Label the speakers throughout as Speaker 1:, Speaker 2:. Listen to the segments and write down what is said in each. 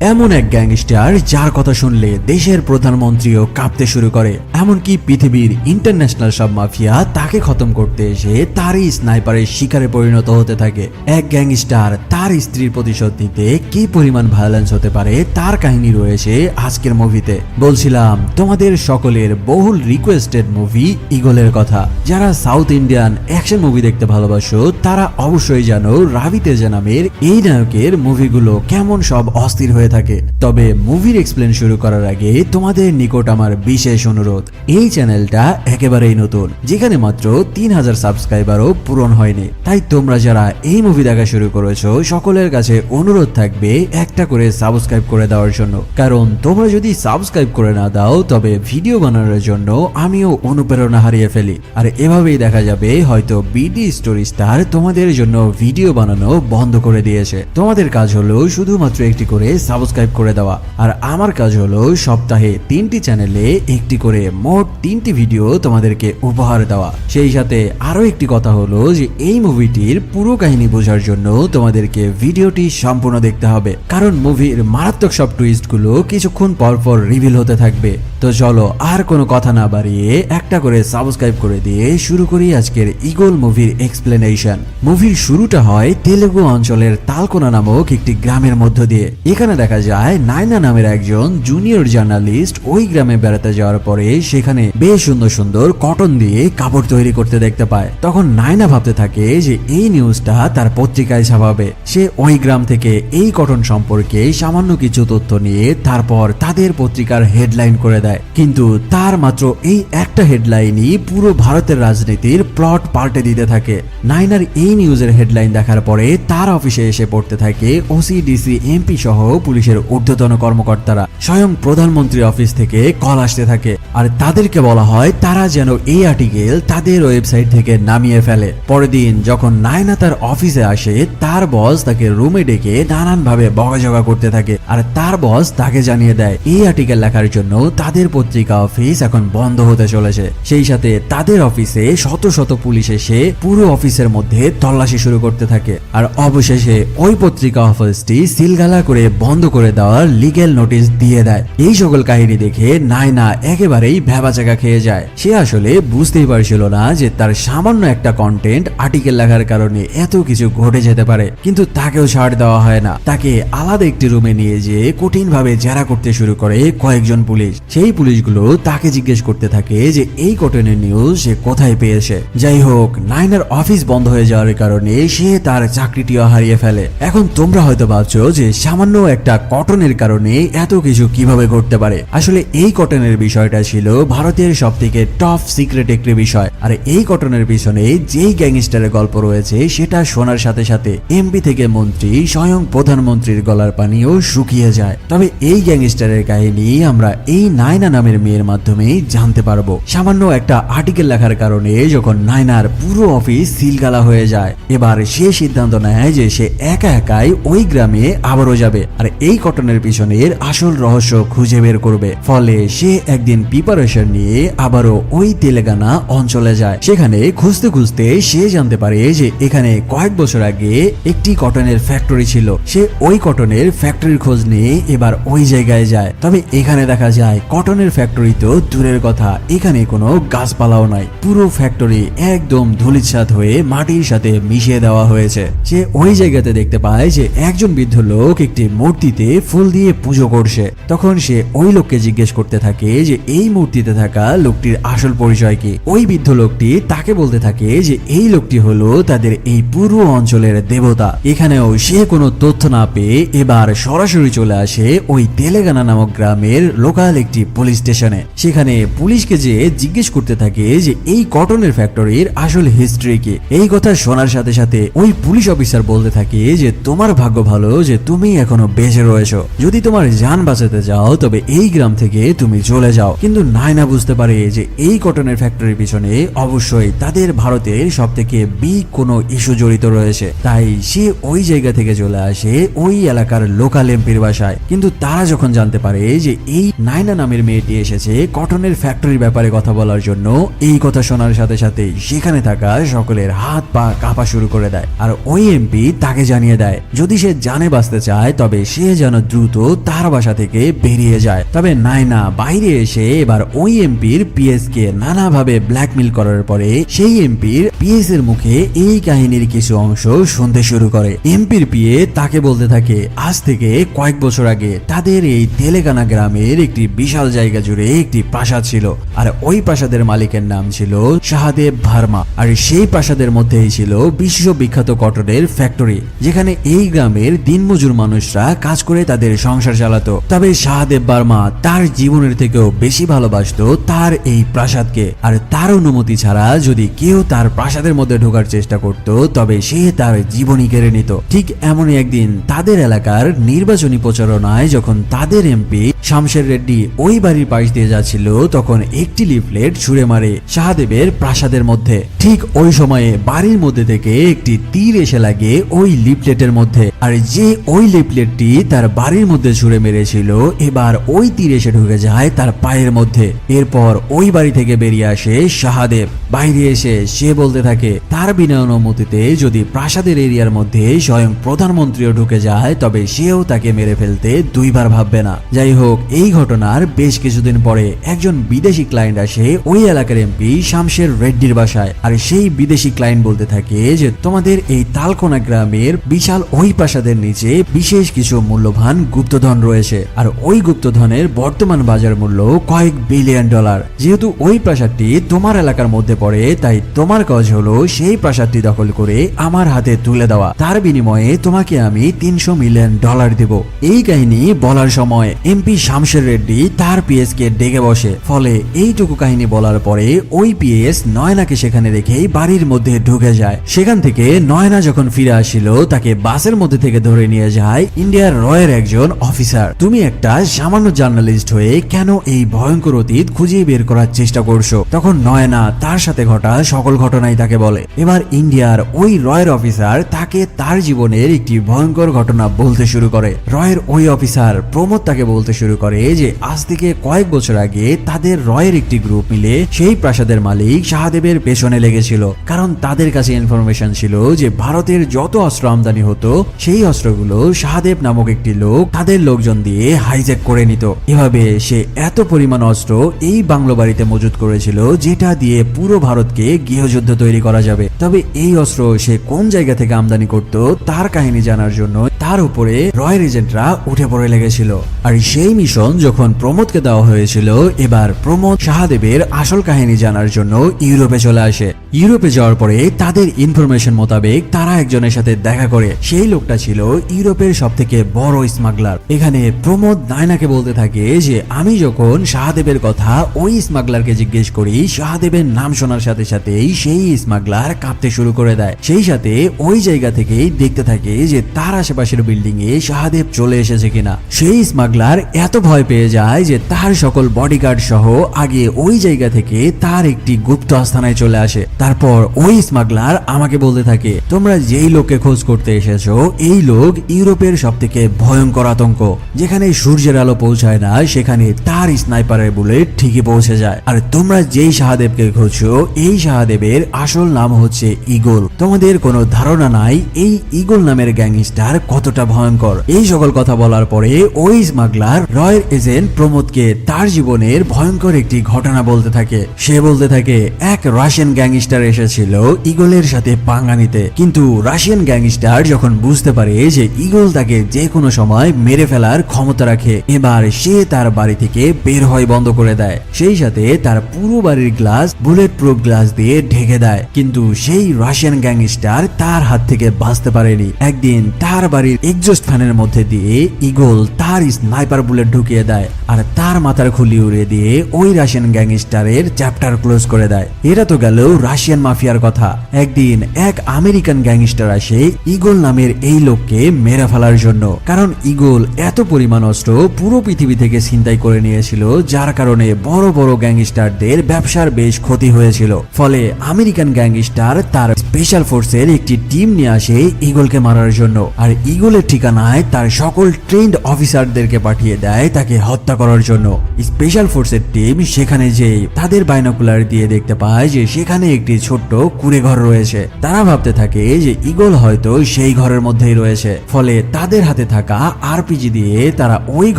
Speaker 1: এমন এক গ্যাংস্টার যার কথা শুনলে দেশের প্রধানমন্ত্রীও কাঁপতে শুরু করে, এমনকি পৃথিবীর ইন্টারন্যাশনাল সব মাফিয়া তাকে খতম করতে এসে তারই স্নাইপারের শিকারে পরিণত হতে থাকে। এক গ্যাংস্টার তার স্ত্রীর প্রতিশোধ নিতে কি পরিমাণ ভায়োলেন্স হতে পারে তার কাহিনী রয়েছে আজকের মুভিতে। বলছিলাম তোমাদের সকলের বহুল রিকোয়েস্টেড মুভি ঈগলের কথা। যারা সাউথ ইন্ডিয়ান অ্যাকশন মুভি দেখতে ভালোবাসো তারা অবশ্যই জানো রাভি তেজা নামের এই নায়কের মুভিগুলো কেমন সব অস্থির হয়ে থাকে। তবে মুভির এক্সপ্লেন শুরু করার আগে তোমাদের নিকট আমার বিশেষ অনুরোধ, এই চ্যানেলটা একেবারেই নতুন, যেখানে মাত্র 3000 সাবস্ক্রাইবারও পূরণ হয়নি। তাই তোমরা যারা এই মুভি দেখা শুরু করেছো সকলের কাছে অনুরোধ থাকবে একটা করে সাবস্ক্রাইব করে দেওয়ার জন্য, কারণ তোমরা যদি সাবস্ক্রাইব করে না দাও তবে ভিডিও বানানোর জন্য আমিও অনুপ্রেরণা হারিয়ে ফেলি। আর এভাবেই দেখা যাবে হয়তো বিডি স্টোরি স্টার তোমাদের জন্য ভিডিও বানানো বন্ধ করে দিয়েছে। তোমাদের কাজ হলো শুধুমাত্র একটি করে সাবস্ক্রাইব করে দেওয়া, আর আমার কাজ হলো সপ্তাহে 3টি চ্যানেলে একটি করে মোট 3টি ভিডিও তোমাদেরকে উপহার দেওয়া। সেই সাথে আরো একটি কথা হলো যে এই মুভিটির পুরো কাহিনী বোঝার জন্য তোমাদেরকে ভিডিওটি সম্পূর্ণ দেখতে হবে, কারণ মুভির মারাত্মক সব টুইস্ট গুলো কিছুক্ষণ পর পর রিভিল হতে থাকবে। তো চলো আর কোনো কথা না বাড়িয়ে একটা করে সাবস্ক্রাইব করে দিয়ে শুরু করি আজকের ঈগল মুভির এক্সপ্লেনেশন। মুভির শুরুটা হয় তেলেগু অঞ্চলের তালকোনা নামক একটি গ্রামের মধ্য দিয়ে। এখানে দেখা যায় নায়না নামের একজন জুনিয়র জার্নালিস্ট ওই গ্রামে বেড়াতে যাওয়ার পরে সেখানে বেশ সুন্দর সুন্দর কটন দিয়ে কাপড় তৈরি করতে দেখতে পায়। তখন নায়না ভাবতে থাকে যে এই নিউজটা তার পত্রিকায় ছাপাবে। সে ওই গ্রাম থেকে এই কটন সম্পর্কে সামান্য কিছু তথ্য নিয়ে তারপর তাদের পত্রিকার হেডলাইন করে দেয়। কিন্তু তার মাত্র এই একটা হেডলাইনই পুরো ভারতের রাজনীতির প্লট পাল্টে দিতে থাকে। নায়নার এই নিউজের হেডলাইন দেখার পরে তার অফিসে এসে পড়তে থাকে ওসি, ডিসি, এমপি সহ পুলিশের ঊর্ধ্বতন কর্মকর্তারা। স্বয়ং প্রধানমন্ত্রী অফিস থেকে কল আসতে থাকে, আর তাদেরকে বলা হয় তারা যেন এই আর্টিকেল তাদের ওয়েবসাইট থেকে নামিয়ে ফেলে। পরের দিন যখন নায়না তার অফিসে আসে তার বস তাকে রুমে ডেকে নানান ভাবে বকাঝকা করতে থাকে, আর তার বস তাকে জানিয়ে দেয় এই আর্টিকেল লেখার জন্য তাদের পত্রিকা অফিস এখন বন্ধ হতে চলেছে। সেই সাথে তাদের অফিসে শত শত পুলিশ এসে পুরো অফিসের মধ্যে তল্লাশি শুরু করতে থাকে, আর অবশেষে ওই পত্রিকা অফিসটি সিলগালা করে বন্ধ করে দেওয়ার লিগ্যাল নোটিশ দিয়ে দেয়। এই সকল কাহিনী দেখে নায়না একেবারেই ভ্যাবাচাকা খেয়ে যায়। সে আসলে বুঝতেই পারছিল না যে তার সামান্য একটা কন্টেন্ট আর্টিকেল লেখার কারণে এত কিছু ঘটে যেতে পারে। কিন্তু তাকেও ছাড় দেওয়া হয় না। তাকে আলাদা একটি রুমে নিয়ে যেয়ে কঠিন ভাবে জেরা করতে শুরু করে কয়েকজন পুলিশ। সেই পুলিশগুলো তাকে জিজ্ঞেস করতে থাকে যে এই কটনের নিউজ সে কোথায় পেয়েছে। যাই হোক, নায়নার অফিস বন্ধ হয়ে যাওয়ার কারণে সে তার চাকরিটিও হারিয়ে ফেলে। এখন তোমরা হয়তো ভাবছো যে সামান্য একটা কটনের কারণে এত কিছু কিভাবে ঘটতে পারে। আসলে এই কটনের বিষয়টা ছিল ভারতের সবথেকে টপ সিক্রেট একটি বিষয়, আর এই কটনের পিছনে যেই গ্যাংস্টারের গল্প রয়েছে সেটা শোনার সাথে সাথে এমপি থেকে মন্ত্রী স্বয়ং প্রধানমন্ত্রীর গলার পানিও শুকিয়ে যায়। তবে এই গ্যাংস্টারের কাহিনী আমরা এই নায়না নামের মেয়ের মাধ্যমে জানতে পারবো। সামান্য একটা আর্টিকেল লেখার কারণে যখন নায়নার পুরো অফিস সিলগালা হয়ে যায়, এবার সে সিদ্ধান্ত নেয় যে সে একা একাই ওই গ্রামে আবারও যাবে, আর এই কটনের পিছনের আসল রহস্য খুঁজে বের করবে। ফলে সে একদিন প্রিপারেশন নিয়ে আবারও ওই তেলেঙ্গানা অঞ্চলে যায়। সেখানে খুঁজতে খুঁজতে সে জানতে পারে যে এখানে কয়েক বছর আগে একটি কটনের ফ্যাক্টরি ছিল। সে ওই কটনের ফ্যাক্টরির খোঁজ নিয়ে এবার ওই জায়গায় যায়। তবে এখানে দেখা যায় কটনের ফ্যাক্টরি তো দূরের কথা, এখানে কোনো গাছপালাও নাই। পুরো ফ্যাক্টরি একদম ধুলিসাৎ হয়ে মাটির সাথে মিশিয়ে দেওয়া হয়েছে। সে ওই জায়গাতে দেখতে পায় যে একজন বৃদ্ধ লোক একটি মূর্তিতে ফুল দিয়ে পুজো করছে। তখন সে ওই লোককে জিজ্ঞেস করতে থাকে যে এই মূর্তিতে থাকা লোকটির আসল পরিচয় কি। ওই বৃদ্ধ লোকটি তাকে বলতে থাকে যে এই লোকটি হলো তাদের এই পুরো অঞ্চলের দেবতা। এখানেও সে কোনো তথ্য না পেয়ে এবার সরাসরি চলে আসে ওই তেলেঙ্গানা নামক গ্রামের লোকাল একটি পুলিশ স্টেশনে। সেখানে পুলিশকে যে জিজ্ঞেস করতে থাকে যে এই কটনের ফ্যাক্টরির আসল হিস্ট্রি কি। এই কথা শোনার সাথে সাথে ওই পুলিশ অফিসার বলতে থাকে যে তোমার ভাগ্য ভালো যে তুমি এখনো বেঁচে রয়েছো। যদি তোমার জান বাঁচাতে যাও তবে এই গ্রাম থেকে তুমি চলে যাও। কিন্তু নায়না বুঝতে পারে যে এই কটনের ফ্যাক্টরির পিছনে অবশ্যই তাদের ভারতের সব থেকে বিগ কোনো ইস্যু জড়িত রয়েছে। তাই সে ওই জায়গা থেকে চলে আসে ওই এলাকার লোকাল এমপির বাসায়। কিন্তু তারা যখন জানতে পারে যে এই নায়না নামের নামের মেয়েটি এসেছে কটনের ফ্যাক্টরির ব্যাপারে কথা বলার জন্য। এই কথা শোনার সাথে সাথে সেখানে থাকা সকলের হাত পা কাঁপা শুরু করে দেয়। আর ওই এমপি তাকে জানিয়ে দেয় যদি সে জানে বাঁচতে চায় তবে সে যেন দ্রুত তার বাসা থেকে বেরিয়ে যায়। তবে নায়না বাইরে এসে এবার ওই এমপির পিএস কে নানাভাবে ব্ল্যাকমেল করার পরে সেই এমপির পিএস এর মুখে এই কাহিনীর কিছু অংশ শুনতে শুরু করে। এমপির পিএ তাকে বলতে থাকে আজ থেকে কয়েক বছর আগে তাদের এই তেলেঙ্গানা গ্রামের একটি বিশাল জায়গা জুড়ে একটি প্রাসাদ ছিল, আর ওই প্রাসাদের মালিকের নাম ছিল শাহদেব ভার্মা। আর সেই প্রাসাদের মধ্যেই ছিল বিশ্ববিখ্যাত কটনের ফ্যাক্টরি, যেখানে এই গ্রামের দিনমজুর মানুষরা কাজ করে তাদের সংসার চালাতো। তবে শাহদেব ভার্মা তার জীবনের থেকেও বেশি ভালোবাসতো তার এই প্রাসাদকে, আর তার অনুমতি ছাড়া যদি কেউ তার প্রাসাদের মধ্যে ঢোকার চেষ্টা করত তবে সে তার জীবনই কেড়ে নিত। ঠিক এমনই একদিন তাদের এলাকার নির্বাচনী প্রচারণায় যখন তাদের এমপি শামশের রেড্ডি ওই বাড়ির পাশ দিয়ে যাচ্ছিল তখন একটি লিফলেট ছুঁড়ে মারে শাহদেবের প্রাসাদের মধ্যে। ঠিক ওই সময়ে বাড়ির মধ্যে থেকে একটি তীর এসে লাগে ওই লিফলেটের মধ্যে, আর যে ওই লিফলেটটি তার বাড়ির মধ্যে ছুঁড়ে মেরেছিল এবার ওই তীর এসে ঢুকে যায় তার পায়ের মধ্যে। এরপর ওই বাড়ি থেকে বেরিয়ে আসে শাহদেব। বাইরে এসে সে বলতে থাকে তার বিনা অনুমতিতে যদি প্রাসাদের এরিয়ার মধ্যে স্বয়ং প্রধানমন্ত্রীও ঢুকে যায় তবে সেও তাকে মেরে ফেলতে দুইবার ভাববে না। যাই হোক, এই ঘটনার বেশ কিছুদিন পরে একজন বিদেশি ক্লায়েন্ট আসে ওই এলাকার এমপি শামশের রেড্ডির বাসায়। আর সেই বিদেশি ক্লায়েন্ট বলতে থাকে যে তোমাদের এই তালকোনা গ্রামের বিশাল ওই প্রাসাদের নিচে বিশেষ কিছু মূল্যবান গুপ্তধন রয়েছে, আর ওই গুপ্তধনের বর্তমান বাজার মূল্য কয়েক বিলিয়ন ডলার। যেহেতু ওই প্রাসাদটি তোমার এলাকার মধ্যে পড়ে তাই তোমার কাজ হলো সেই প্রাসাদটি দখল করে আমার হাতে তুলে দেওয়া, তার বিনিময়ে তোমাকে আমি 300 মিলিয়ন ডলার দেব। এই কাহিনী বলার সময় এমপি শামশের রেড্ডি তার পিএস কে ডেকে বসে। ফলে এইটুকু কাহিনী বলার পরে ওই পিএস নয়নাকে সেখানে রেখেই বাড়ির মধ্যে ঢুকে যায়। সেখান থেকে নয়না যখন ফিরে আসছিল তাকে বাসের মধ্যে থেকে ধরে নিয়ে যায় ইন্ডিয়ার রয়ের একজন অফিসার। তুমি একটা সামান্য জার্নালিস্ট হয়ে কেন এই ভয়ঙ্কর অতীত খুঁজে বের করার চেষ্টা করছো? তখন নয়না তার সাথে ঘটা সকল ঘটনাই তাকে বলে। এবার ইন্ডিয়ার ওই রয়ের অফিসার তাকে তার জীবনের একটি ভয়ঙ্কর ঘটনা বলতে শুরু করে। রয়ের ওই অফিসার প্রমোদ তাকে বলতে শুরু করে যে আজ থেকে কয়েক বছর আগে তাদের রয়ের একটি গ্রুপ মিলে সেই প্রাসাদের মালিক শাহদেবের পেছনে লেগেছিল, কারণ তাদের কাছে ইনফরমেশন ছিল যে ভারতের যত অস্ত্র আমদানি হতো সেই অস্ত্রগুলো শাহদেব নামক একটি লোক তাদের লোকজন দিয়ে হাইজ্যাক করে নিত। এভাবে সে এত পরিমাণ অস্ত্র এই বাংলো বাড়িতে মজুত করেছিল যেটা দিয়ে পুরো ভারতকে গৃহযুদ্ধ তৈরি করা যাবে। তবে এই অস্ত্র সে কোন জায়গা থেকে আমদানি করত তার কাহিনী জানার জন্য তার উপরে রয়ের এজেন্টরা উঠে পড়ে লেগেছিল। আর সেই মিশন যখন প্রমোদকে দেওয়া হয়েছিল এবার প্রমোদ শাহদেবের আসল কাহিনী জানার জন্য ইউরোপে চলে আসে। ইউরোপে যাওয়ার পরে তাদের ইনফরমেশন মোতাবেক তারা একজনের সাথে দেখা করে। সেই লোকটা ছিল ইউরোপের সব থেকে বড় স্মাগলার। এখানে প্রমোদ নায়নাকে বলতে থাকে যে আমি যখন শাহদেবের কথা ওই স্মাগলারকে জিজ্ঞেস করি শাহদেবের নাম শোনার সাথে সাথেই সেই স্মাগলার কাঁপতে শুরু করে দেয়। সেই সাথে ওই জায়গা থেকেই দেখতে থাকে যে তার আশেপাশের বিল্ডিং এ শাহদেব চলে এসেছে কিনা। সেই স্মাগলার এত ভয় পেয়ে যায় যে তার সকল বডিগার্ড সহ আগে ওই জায়গা থেকে তার একটি গুপ্ত আস্তানায় চলে আসে। তারপর ওই স্মাগলার আমাকে বলতে থাকে তোমরা যেই লোককে খোঁজ করতে এসেছো এই লোক ইউরোপের সব থেকে ভয়ঙ্কর আতঙ্ক, যেখানে সূর্যের আলো পৌঁছায় না সেখানে তার স্নাইপারের বুলেট ঠিকই পৌঁছে যায়। আর তোমরা যেই শাহদেবকে খুঁজছো এই শাহদেবের আসল নাম হচ্ছে ঈগল। তোমাদের কোনো ধারণা নাই এই ঈগল নামের গ্যাংস্টার কতটা ভয়ঙ্কর। এই সকল কথা বলার পরে ওই স্মাগলার রয়ের এজেন্ট প্রমোদকে তার জীবনের ভয়ঙ্কর একটি ঘটনা বলতে থাকে। সে বলতে থাকে এক রাশিয়ান গ্যাংস্টার এসেছিল ঈগলের সাথে পাঙ্গা নিতে, কিন্তু রাশিয়ান গ্যাংস্টার যখন বুঝতে পারে যে ঈগল তাকে যে কোনো সময় মেরে ফেলার ক্ষমতা রাখে এবার সে তার বাড়ি থেকে বের হয় বন্ধ করে দেয়। সেই সাথে তার পুরো বাড়ির গ্লাস বুলেট প্রুফ গ্লাস দিয়ে ঢেকে দেয়, কিন্তু সেই রাশিয়ান গ্যাংস্টার তার হাত থেকে বাঁচতে পারেনি। একদিন তার বাড়ির এক্সজস্ট ফ্যানের মধ্যে দিয়ে ঈগল তার স্নাইপার বুলেট ঢুকিয়ে দেয় আর তার মাথার খুলি উড়িয়ে দিয়ে ওই রাশিয়ান গ্যাংস্টারের চ্যাপ্টার ক্লোজ করে দেয়। এটা তো গেল রাশিয়ান মাফিয়ার কথা। একদিন এক আমেরিকান গ্যাংস্টার আসে ঈগল নামের এই লোককে মেরে ফেলার জন্য, কারণ ঈগল এত পরিমাণ অস্ত্র পুরো পৃথিবী থেকে ছিনতাই করে নিয়েছিল যার কারণে বড় বড় গ্যাংস্টারদের ব্যবসার বেশ ক্ষতি হয়েছিল। ফলে আমেরিকান গ্যাংস্টার তার স্পেশাল ফোর্সের একটি টিম নিয়ে আসে ঈগলকে মারার জন্য, আর ঈগলের ঠিকানায় তার সকল ট্রেন্ড অফিসারদেরকে পাঠিয়ে দেয় তাকে হত্যা করার জন্য। স্পেশাল ফোর্সের টিম সেখানে যেয়ে তাদের বাইনোকুলার দিয়ে দেখতে পায় যে সেখানে একটি ছোট্ট কুঁড়ে ঘর রয়েছে। তারা ভাবতে থাকে যে ঈগল হয়তো সেই ঘরের মধ্যেই রয়েছে, ফলে তাদের হাতে থাকা আরপিজি দিয়ে তারা ওই